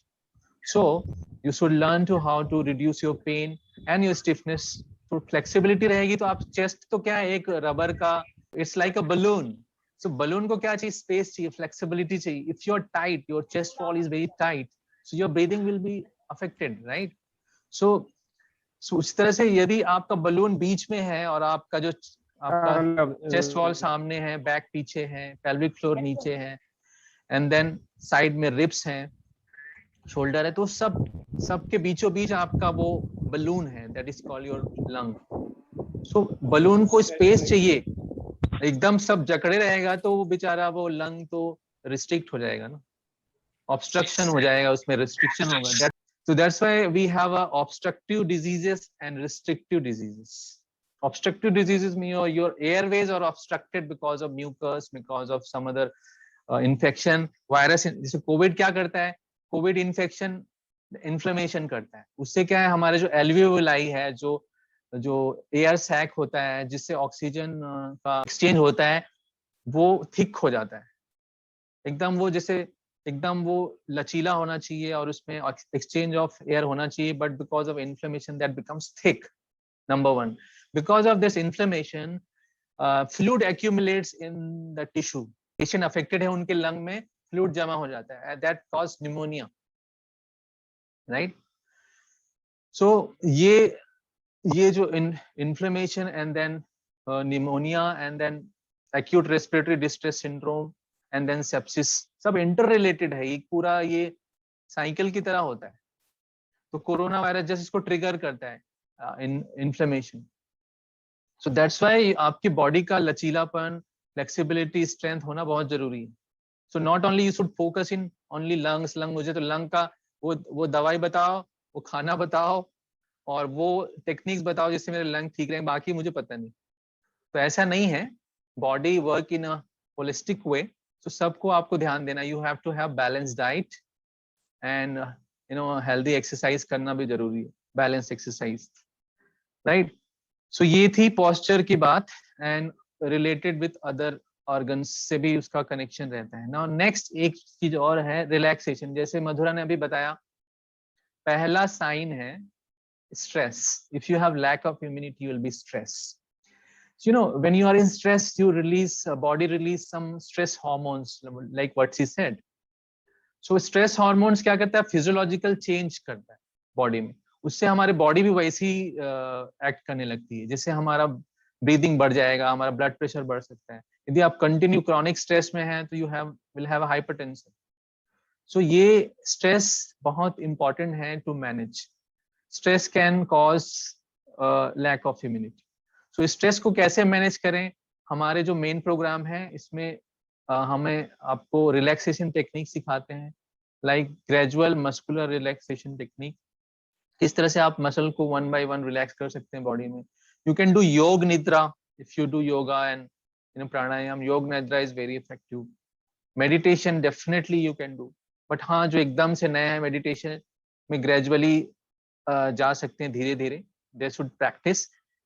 So you should learn to how to reduce your pain and your stiffness. तो flexibility रहेगी तो आप chest तो क्या है, एक रबर का, it's like a balloon. So balloon को क्या चाहिए? स्पेस चाहिए, फ्लेक्सिबिलिटी चाहिए. If you're tight, your chest wall is very tight, so your breathing will be affected, right? So उस तरह से यदि आपका बलून बीच में है और आपका जो आपका चेस्ट वॉल सामने है, बैक पीछे है, पेल्विक फ्लोर नीचे है, एंड देन साइड में रिब्स हैं, शोल्डर है, तो सब के बीचों बीच आपका वो बलून है, that is called your lung. So balloon को स्पेस चाहिए. एकदम सब जकड़े रहेगा तो वो बेचारा वो लंग तो रिस्ट्रिक्ट हो जाएगा ना, ऑब्स्ट्रक्शन हो जाएगा, उसमें रिस्ट्रिक्शन होगा. So that's why we have obstructive diseases and restrictive diseases. Obstructive diseases mean your airways are obstructed because of mucus, because of some other infection, virus. जैसे कोविड क्या करता है? कोविड इन्फेक्शन इन्फ्लेमेशन करता है. उससे क्या है, हमारे जो एल्वियोलाई है, जो एयर सैक होता है जिससे ऑक्सीजन का एक्सचेंज होता है, वो थिक हो जाता है. एकदम वो लचीला होना चाहिए और उसमें एक्सचेंज ऑफ एयर होना चाहिए, but because of inflammation that becomes thick. Number one, because of this inflammation fluid accumulates in the tissue. Patient affected है, उनके लंग में फ्लूइड जमा हो जाता है, that cause pneumonia, right? So ये जो inflammation and then pneumonia and then acute respiratory distress syndrome and then sepsis, सब इंटर रिलेटेड है. एक पूरा ये साइकिल की तरह होता है. तो कोरोना वायरस जस्ट इसको ट्रिगर करता है इन्फ्लेमेशन। सो दैट्स वाई आपकी बॉडी का लचीलापन, फ्लेक्सिबिलिटी, स्ट्रेंथ होना बहुत जरूरी है। So not only you should focus in only lungs, मुझे तो लंग का वो दवाई बताओ, वो खाना बताओ और वो टेक्निक्स बताओ जिससे मेरे लंग ठीक रहे, बाकी मुझे पता नहीं। तो ऐसा नहीं है, body work in a holistic way. तो सबको आपको ध्यान देना, you have to have balance diet and healthy exercise करना भी जरूरी है, बैलेंस एक्सरसाइज, राइट। सो ये थी पोस्चर की बात and related with other organs से भी उसका कनेक्शन रहता है। नाउ नेक्स्ट एक चीज और है रिलैक्सेशन। जैसे मधुरा ने अभी बताया, पहला साइन है stress. If you have lack of immunity, you will be stressed. So, you know, when you are in stress, you release, body release some stress hormones, like what she said. So stress hormones क्या करता है, physiological change करता है body में, उससे हमारे body भी वैसी act करने लगती है, जिससे हमारा breathing बढ़ जाएगा, हमारा blood pressure बढ़ सकता है। यदि आप continue chronic stress में हैं तो you will have a hypertension. So ये stress बहुत important है to manage. Stress can cause lack of immunity. So stress को कैसे मैनेज करें, हमारे जो मेन प्रोग्राम है इसमें हमें आपको रिलैक्सेशन टेक्निक सिखाते हैं, like gradual muscular relaxation technique. इस तरह से आप मसल को 1 by 1 रिलैक्स कर सकते हैं बॉडी में। You can do yoga nidra if you do yoga and pranayama. Yoga nidra is very effective. Meditation definitely you can do, but हाँ, जो एकदम से नया है मेडिटेशन में ग्रेजुअली जा सकते हैं, धीरे धीरे they should practice,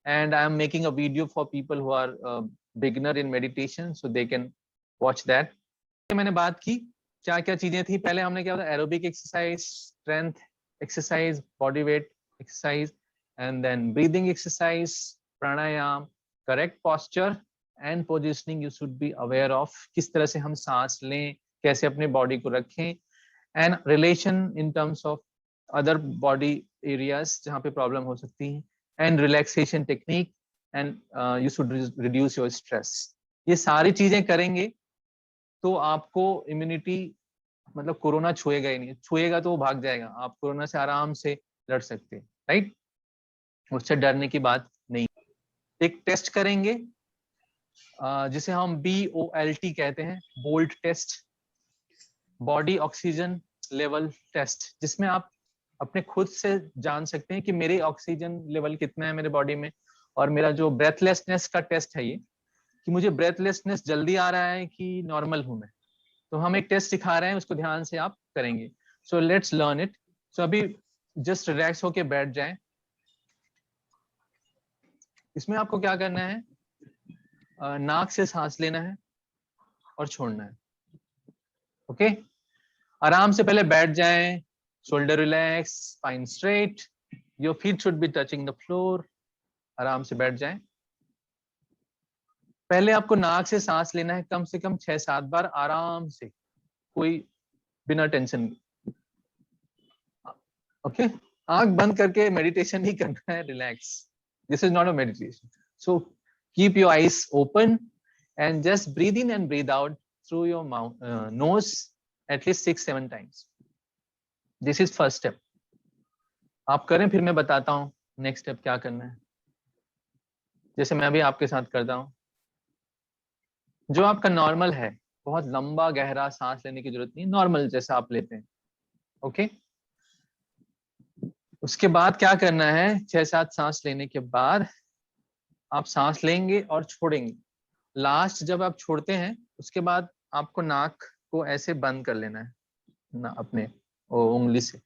and I am making a video for people who are beginner in meditation, so they can watch that. मैंने बात की क्या क्या चीजें थी, पहले हमने क्या होता, aerobic exercise, strength exercise, body weight exercise, and then breathing exercise, pranayama, correct posture and positioning you should be aware of, किस तरह से हम सांस लें, कैसे अपने बॉडी को रखें, and relation in terms of other body areas जहाँ पे प्रॉब्लम हो सकती है, and relaxation technique, and you should reduce your stress. ये सारी चीजें करेंगे तो आपको इम्यूनिटी, मतलब कोरोना छुएगा ही नहीं, छुएगा तो वो भाग जाएगा, आप कोरोना से आराम से लड़ सकते हैं, राइट। उससे डरने की बात नहीं। एक टेस्ट करेंगे जिसे हम BOLT कहते हैं, BOLT test, body oxygen level test, जिसमें आप अपने खुद से जान सकते हैं कि मेरे ऑक्सीजन लेवल कितना है मेरे बॉडी में, और मेरा जो ब्रेथलेसनेस का टेस्ट है ये, कि मुझे ब्रेथलेसनेस जल्दी आ रहा है कि नॉर्मल हूं मैं। तो हम एक टेस्ट सिखा रहे हैं, उसको ध्यान से आप करेंगे। So let's learn it. So अभी जस्ट रिलैक्स होके बैठ जाएं। इसमें आपको क्या करना है, नाक से सांस लेना है और छोड़ना है, ओके। आराम से पहले बैठ जाएं, shoulder relax, spine straight, your feet should be touching the floor. आराम से बैठ जाएं। पहले आपको नाक से सांस लेना है कम से कम 6-7 बार आराम से, कोई बिना टेंशन, ओके। आंख बंद करके मेडिटेशन नहीं करना है, relax, this is not a meditation. So keep your eyes open and just breathe in and breathe out through your mouth, nose at least 6-7 times. This is first step. आप करें, फिर मैं बताता हूँ नेक्स्ट स्टेप क्या करना है, जैसे मैं भी आपके साथ करता हूँ। जो आपका नॉर्मल है, बहुत लंबा गहरा सांस लेने की जरूरत नहीं, नॉर्मल जैसा आप लेते हैं, ओके। उसके बाद क्या करना है, 6-7 सांस लेने के बाद आप सांस लेंगे और छोड़ेंगे। लास्ट जब आप छोड़ते हैं, उसके बाद आपको नाक को ऐसे बंद कर लेना है ना, अपने उंगली से,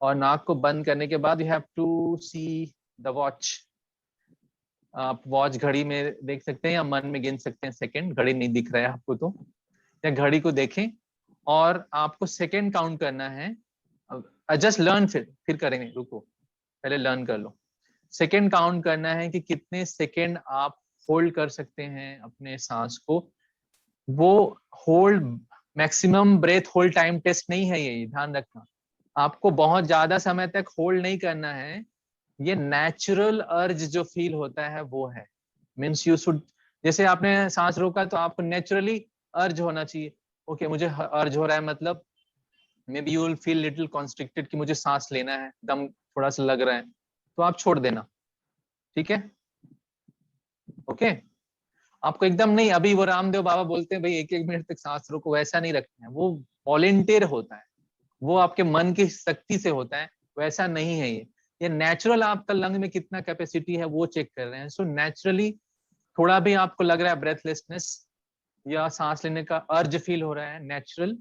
और नाक को बंद करने के बाद you have to see the watch. आप वॉच घड़ी में देख सकते हैं या मन में गिन सकते हैं सेकंड, घड़ी नहीं दिख रहा है आपको तो, या घड़ी को देखें और आपको सेकंड काउंट करना है। जस्ट लर्न, फिर करेंगे, रुको पहले लर्न कर लो। सेकंड काउंट करना है कि कितने सेकंड आप होल्ड कर सकते हैं अपने सांस को। वो hold maximum breath hold time test नहीं है, ये ध्यान रखना। आपको बहुत ज्यादा समय तक होल्ड नहीं करना है, ये नेचुरल अर्ज जो फील होता है वो है। मीन्स यू शुड, जैसे आपने सांस रोका तो आपको नेचुरली अर्ज होना चाहिए, ओके मुझे अर्ज हो रहा है, मतलब may be you will feel little constricted कि मुझे सांस लेना है, दम थोड़ा सा लग रहा है, तो आप छोड़ देना, ठीक है? ओके आपको एकदम नहीं, अभी वो रामदेव बाबा बोलते हैं भाई 1-1 मिनट तक सांस रोको, वैसा नहीं रखना है, वो वॉलेंटियर होता है, वो आपके मन की शक्ति से होता है, वैसा नहीं है ये नेचुरल आपका लंग में कितना कैपेसिटी है वो चेक कर रहे हैं। सो नेचुरली थोड़ा भी आपको लग रहा है ब्रेथलेसनेस या सांस लेने का अर्ज फील हो रहा है नेचुरल,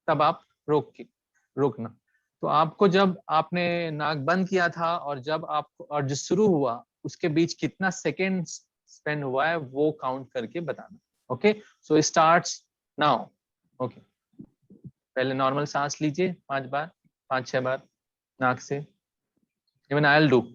तब आप रोकना। तो आपको जब आपने नाक बंद किया था और जब आपको अर्ज शुरू हुआ उसके बीच कितना सेकेंड स्पेंड हुआ है वो काउंट करके बताना। Okay so starts now. Okay पहले नॉर्मल सांस लीजिए 5 बार, 5-6 बार नाक से। Even I will do.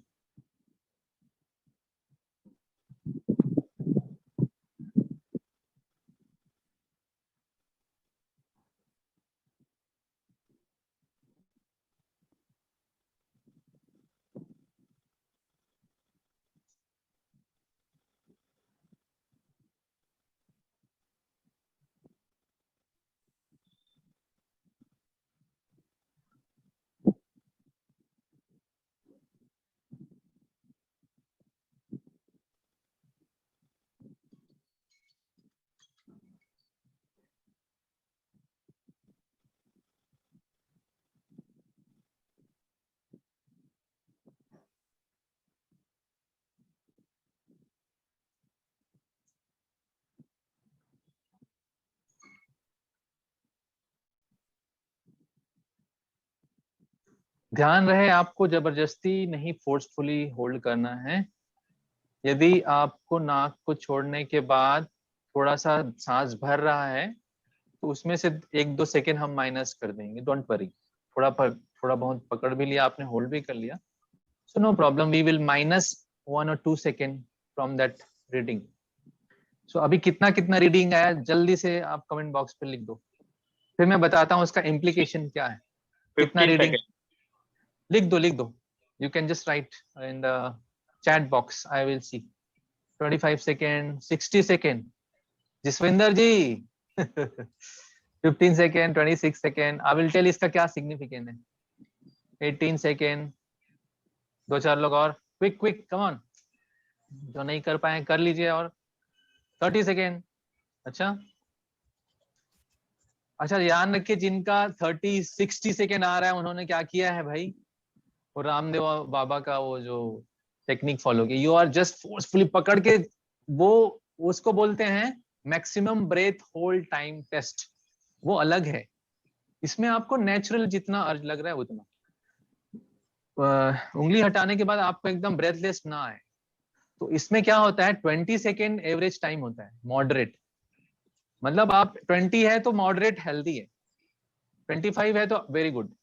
ध्यान रहे आपको जबरदस्ती नहीं फोर्सफुली होल्ड करना है। यदि आपको नाक को छोड़ने के बाद थोड़ा सा सांस भर रहा है तो उसमें से 1-2 सेकेंड हम माइनस कर देंगे, डोंट वरी। थोड़ा बहुत पकड़ भी लिया आपने, होल्ड भी कर लिया, so no problem, we will minus 1 or 2 second from that reading. So अभी कितना कितना रीडिंग आया जल्दी से आप कमेंट बॉक्स पे लिख दो, फिर मैं बताता हूँ उसका इम्प्लीकेशन क्या है। कितना रीडिंग लिख दो, you can just write in the chat box, I will see. 25 second, 60 second Jaswinder ji 15 second, 26 second, I will tell इसका क्या सिग्निफिकेंट है। 18 सेकेंड, 2-4 लोग और, क्विक कम ऑन, जो नहीं कर पाए कर लीजिए। और 30 सेकेंड। अच्छा ध्यान रखिए जिनका 30-60 सेकेंड आ रहा है उन्होंने क्या किया है भाई, वो रामदेव बाबा का वो जो टेक्निक फॉलो की, यू आर जस्ट फोर्सफुली पकड़ के, वो उसको बोलते हैं maximum breath hold time test, वो अलग है। इसमें आपको नेचुरल जितना अर्ज लग रहा है उतना, उंगली हटाने के बाद आपको एकदम ब्रेथलेस ना आए। तो इसमें क्या होता है 20 सेकेंड एवरेज टाइम होता है, मॉडरेट, मतलब आप 20 है तो मॉडरेट हेल्दी है, 25 है तो वेरी गुड।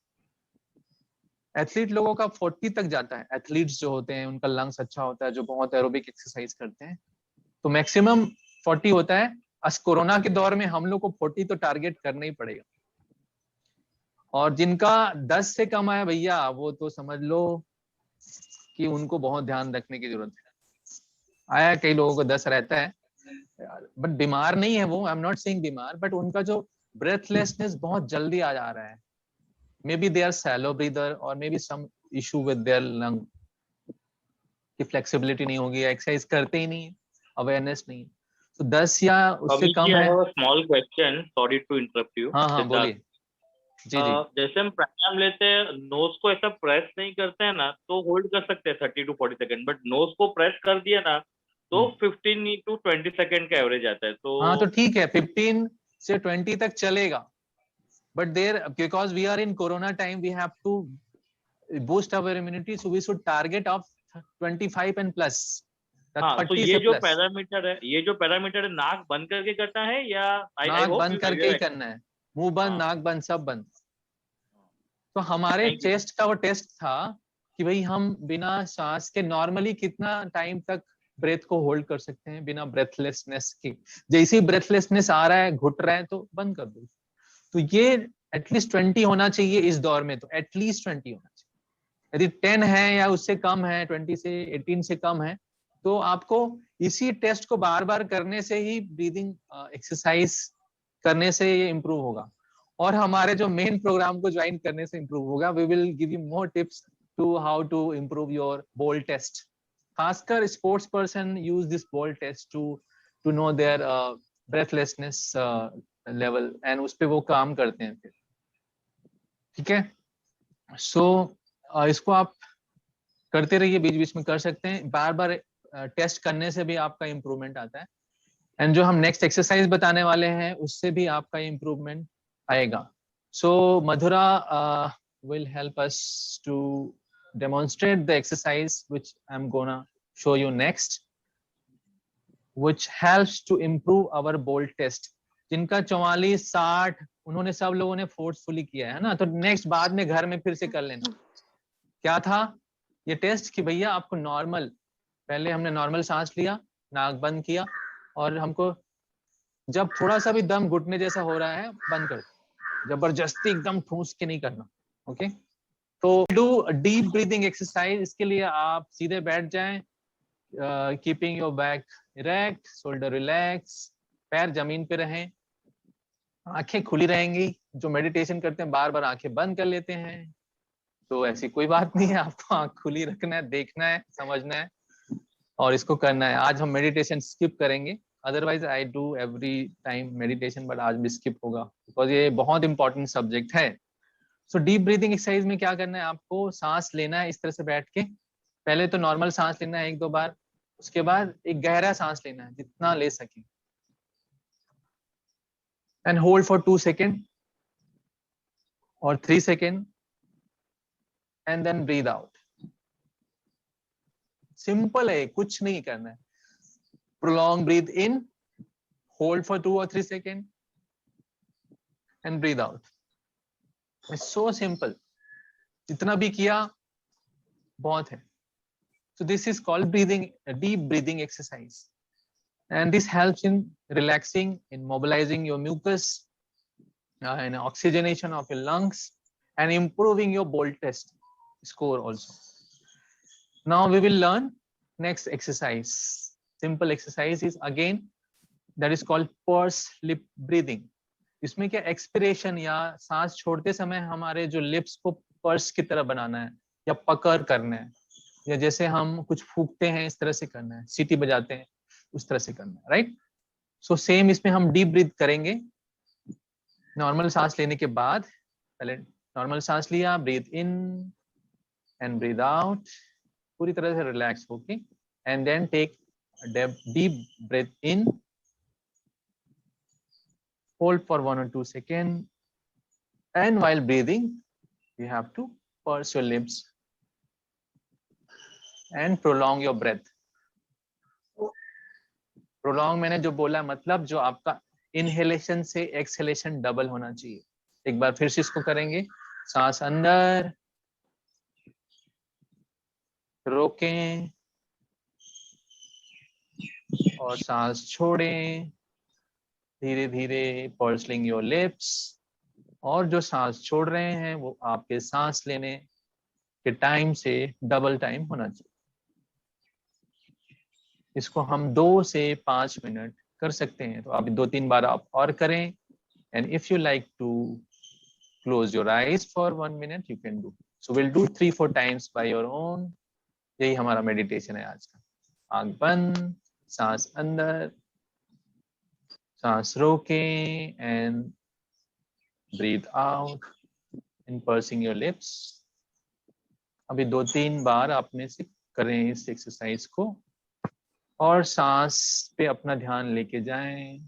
एथलीट लोगों का 40 तक जाता है, एथलीट्स जो होते हैं उनका लंग्स अच्छा होता है, जो बहुत एरोबिक एक्सरसाइज करते हैं, तो मैक्सिमम 40 होता है। आज कोरोना के दौर में हम लोग को 40 तो टारगेट करना ही पड़ेगा। और जिनका 10 से कम है भैया, वो तो समझ लो कि उनको बहुत ध्यान रखने की जरूरत है। आया कई लोगों को 10 रहता है, बट बीमार नहीं है वो, आई एम नॉट सेइंग बीमार, बट उनका जो ब्रेथलेसनेस बहुत जल्दी आ जा रहा है, maybe they are shallow breather और maybe some issue with their lung, की फ्लेक्सिबिलिटी नहीं होगी, एक्सरसाइज करते ही नहीं, अवेयरनेस नहीं। तो 10 या उससे कम है। Small question, sorry to interrupt you. हाँ बोलिए। जी जैसे हम प्राणायाम लेते हैं, नोज को ऐसा प्रेस नहीं करते हैं ना, तो होल्ड कर सकते हैं 30 to 40 सेकंड, बट नोज को प्रेस कर दिया ना तो 15 to 20 सेकंड का एवरेज आता है। तो हाँ तो ठीक है, 15 से 20 तक चलेगा, but there because we are in corona time we have to boost our immunity, so we should target of 25 and plus। हाँ, तो ये जो पैरामीटर है, नाक बंद करके करना है या नाक बंद करके ही करना है, मुंह बंद, नाक बंद, सब बंद। तो हमारे चेस्ट का वो टेस्ट था कि भाई हम बिना सांस के नॉर्मली कितना टाइम तक ब्रेथ को होल्ड कर सकते हैं बिना ब्रेथलेसनेस के। जैसे ही ब्रेथलेसनेस आ रहा है, घुट रहा है, तो बंद कर दो। तो ये एटलीस्ट 20 होना चाहिए इस दौर में, तो एटलीस्ट 20 होना चाहिए। यदि 10 है या उससे कम है, 20 से 18 से कम है, तो आपको इसी टेस्ट को बार बार करने से ही, ब्रीदिंग एक्सरसाइज करने से ये इम्प्रूव होगा। और हमारे जो मेन प्रोग्राम को ज्वाइन करने से इम्प्रूव होगा. We will give you more tips to how to improve your BOLT test. खासकर sports person use this BOLT test to know their breathlessness level, and उस पे वो काम करते हैं फिर. ठीक है. सो इसको आप करते रहिए, बीच बीच में कर सकते हैं. बार बार टेस्ट करने से भी आपका इम्प्रूवमेंट आता है. एंड जो हम नेक्स्ट एक्सरसाइज बताने वाले हैं उससे भी आपका इम्प्रूवमेंट आएगा. सो मधुरा will help us to demonstrate the exercise which I'm gonna show you next, which helps to improve our bold test. जिनका 44, 60 उन्होंने सब लोगों ने फोर्सफुली किया है ना, तो नेक्स्ट बाद में घर में फिर से कर लेना. क्या था ये टेस्ट कि भैया आपको नॉर्मल, पहले हमने नॉर्मल सांस लिया, नाक बंद किया, और हमको जब थोड़ा सा भी दम घुटने जैसा हो रहा है बंद कर, जबरदस्ती एकदम ठूस के नहीं करना. ओके. तो डू डीप ब्रीदिंग एक्सरसाइज. इसके लिए आप सीधे बैठ जाएं, keeping your back erect, shoulder relax, पैर जमीन पे रहें, आंखें खुली रहेंगी. जो मेडिटेशन करते हैं बार बार आंखें बंद कर लेते हैं, तो ऐसी कोई बात नहीं है. आपको आंख खुली रखना है, देखना है, समझना है और इसको करना है. आज हम मेडिटेशन स्किप करेंगे, otherwise I do every time meditation, but आज भी स्किप होगा बिकॉज ये बहुत इंपॉर्टेंट सब्जेक्ट है. सो डीप ब्रीदिंग एक्सरसाइज में क्या करना है, आपको सांस लेना है इस तरह से बैठ के. पहले तो नॉर्मल सांस लेना है 1-2 बार, उसके बाद एक गहरा सांस लेना है जितना ले सके, एंड होल्ड फॉर 2 सेकेंड और 3 second, and then breathe out. Simple है, कुछ नहीं करना है. Prolong breath in, hold for 2 or 3 second and breathe out. It's so simple. जितना भी किया बहुत है. So this is called breathing, deep breathing exercise, and this helps in relaxing, in mobilizing your mucus, and oxygenation of your lungs, and improving your bold test score also. Now we will learn next exercise. Simple exercise is again that is called pursed lip breathing. इसमें क्या एक्सपिरेशन या सांस छोड़ते समय हमारे जो लिप्स को पर्स की तरह बनाना है या पकड़ करना है, या जैसे हम कुछ फूकते हैं इस तरह से करना है, सीटी बजाते हैं उस तरह से करना है. राइट. सो सेम इसमें हम डीप ब्रीथ करेंगे. नॉर्मल सांस लेने के बाद, पहले नॉर्मल सांस लिया, breath in and breathe out, पूरी तरह से रिलैक्स होके, and then take deep breath in, hold for 1 or 2 seconds, and while breathing you have to purse your lips and prolong your breath. prolong मैंने जो बोला मतलब जो आपका इनहेलेशन से एक्सहेलेशन डबल होना चाहिए. एक बार फिर से इसको करेंगे. सांस अंदर रोकें और सांस छोड़ें धीरे धीरे, पर्सलिंग योर लिप्स. और जो सांस छोड़ रहे हैं वो आपके सांस लेने के टाइम से डबल टाइम होना चाहिए. इसको हम 2 से 5 मिनट कर सकते हैं. तो आप 2-3 बार आप और करें. And if you like to close your eyes for 1 minute you can do. So will do 3-4 times by your own. यही हमारा मेडिटेशन है आज का. आंख बंद, सांस अंदर, सांस रोकें and breathe out in pursing your lips. अभी 2-3 बार आपने से करें इस एक्सरसाइज को, और सांस पे अपना ध्यान लेके जाएं.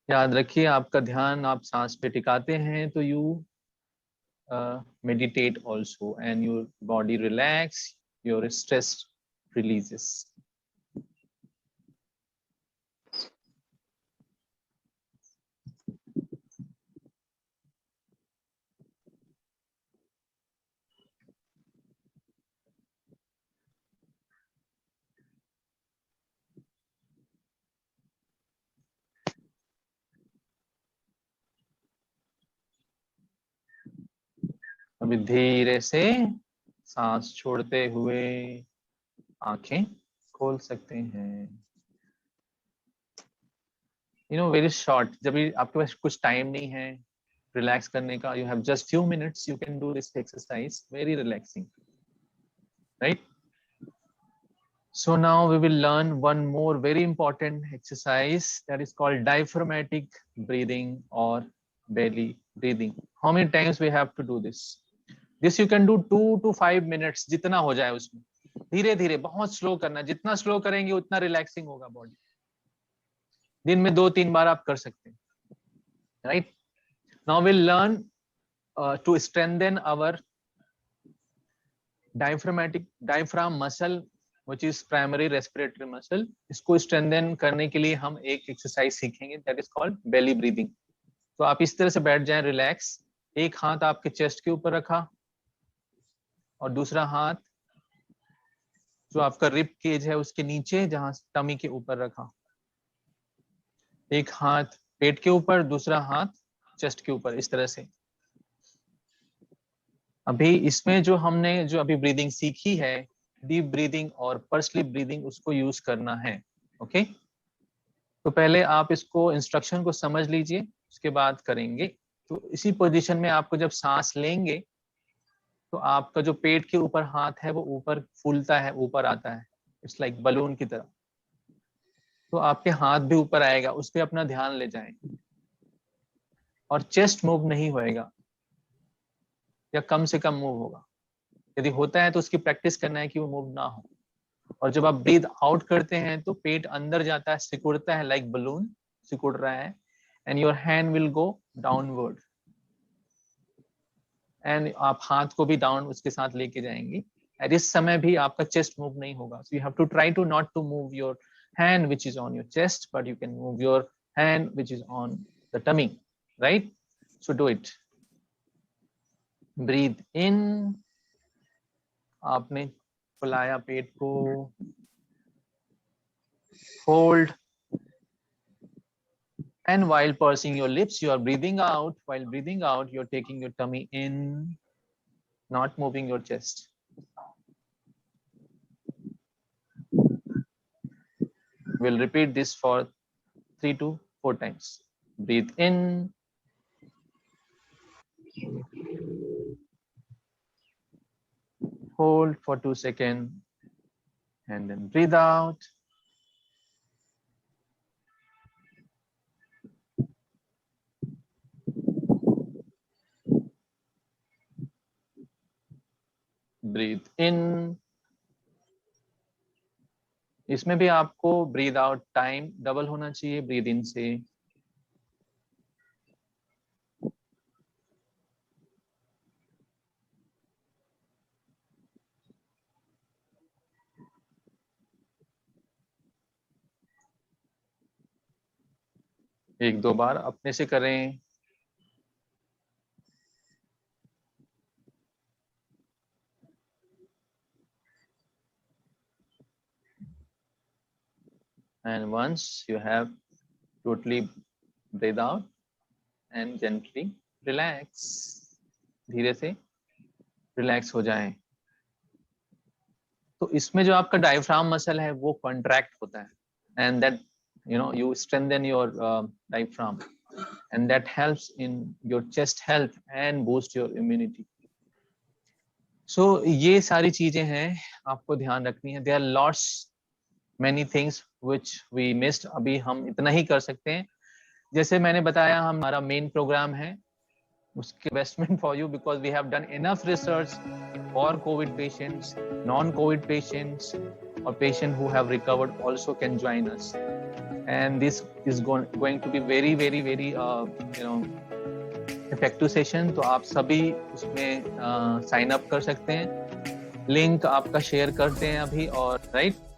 याद रखिए आपका ध्यान आप सांस पे टिकाते हैं तो you meditate also, and your body relax, your stress releases. अभी धीरे से सांस छोड़ते हुए आंखें खोल सकते हैं. वेरी शॉर्ट, जब भी आपके पास कुछ टाइम नहीं है रिलैक्स करने का, you have just few minutes, you can do this exercise, very relaxing, right? So now we will learn one more very important exercise that is called diaphragmatic breathing or belly breathing. How many times we have to do this? This you can do 2 to 5 minutes, जितना हो जाए उसमें, धीरे धीरे, बहुत स्लो करना, जितना स्लो करेंगे उतना रिलैक्सिंग होगा बॉडी। दिन में 2-3 बार आप कर सकते हैं, right? Now we'll learn to strengthen our diaphragm muscle, which is primary respiratory muscle. इसको strengthen करने के लिए हम एक exercise सीखेंगे, that is called belly breathing. तो आप इस तरह से बैठ जाएं रिलैक्स, एक हाथ आपके चेस्ट के ऊपर रखा और दूसरा हाथ जो आपका रिब केज है उसके नीचे, जहां टमी के ऊपर रखा, एक हाथ पेट के ऊपर, दूसरा हाथ चेस्ट के ऊपर, इस तरह से। अभी इसमें जो हमने जो अभी ब्रीदिंग सीखी है, डीप ब्रीदिंग और पर्सली ब्रीदिंग, उसको यूज करना है, ओके? तो पहले आप इसको इंस्ट्रक्शन को समझ लीजिए, उसके बाद करेंगे। तो इसी पोजीशन में आपको जब सांस लेंगे तो आपका जो पेट के ऊपर हाथ है वो ऊपर फूलता है, ऊपर आता है, इट्स लाइक बलून की तरह। तो आपके हाथ भी ऊपर आएगा, उस पर अपना ध्यान ले जाएं। और चेस्ट मूव नहीं होएगा या कम से कम मूव होगा, यदि होता है तो उसकी प्रैक्टिस करना है कि वो मूव ना हो। और जब आप ब्रीथ आउट करते हैं तो पेट अंदर जाता है, सिकुड़ता है, लाइक बलून सिकुड़ रहा है, and your hand will go downward, and आप हाथ को भी डाउन उसके साथ लेके जाएंगे। एट इस समय भी आपका चेस्ट मूव नहीं होगा, so you have to try to not to move your hand which is on your chest, but you can move your hand which is on the tummy, right? So do it. Breathe in, आपने फुलाया पेट को, hold, and while pursing your lips you are breathing out. While breathing out you are taking your tummy in, not moving your chest. We'll repeat this for 3 to 4 times. Breathe in, hold for 2 seconds, and then breathe out. Breathe in. इसमें भी आपको ब्रीद आउट टाइम डबल होना चाहिए ब्रीद इन से। एक दो बार अपने से करें। And once you have totally breathe out and gently relax, धीरे से रिलैक्स हो जाएं। तो इसमें जो आपका डायफ्राम मसल है वो कॉन्ट्रैक्ट होता है, and that you strengthen your diaphragm, and that helps in your chest health and boost your immunity. So ये सारी चीजें हैं आपको ध्यान रखनी है। There are lots many things which we missed. अभी हम इतना ही कर सकते हैं। जैसे मैंने बताया हमारा मेन प्रोग्राम है, उसके investment for you because we have done enough research for COVID patients, non-COVID patients, or patients who have recovered also can join us. And this is going to be very effective session. तो आप सभी उसमें साइन अप कर सकते हैं। लिंक आपका शेयर करते हैं अभी, और राइट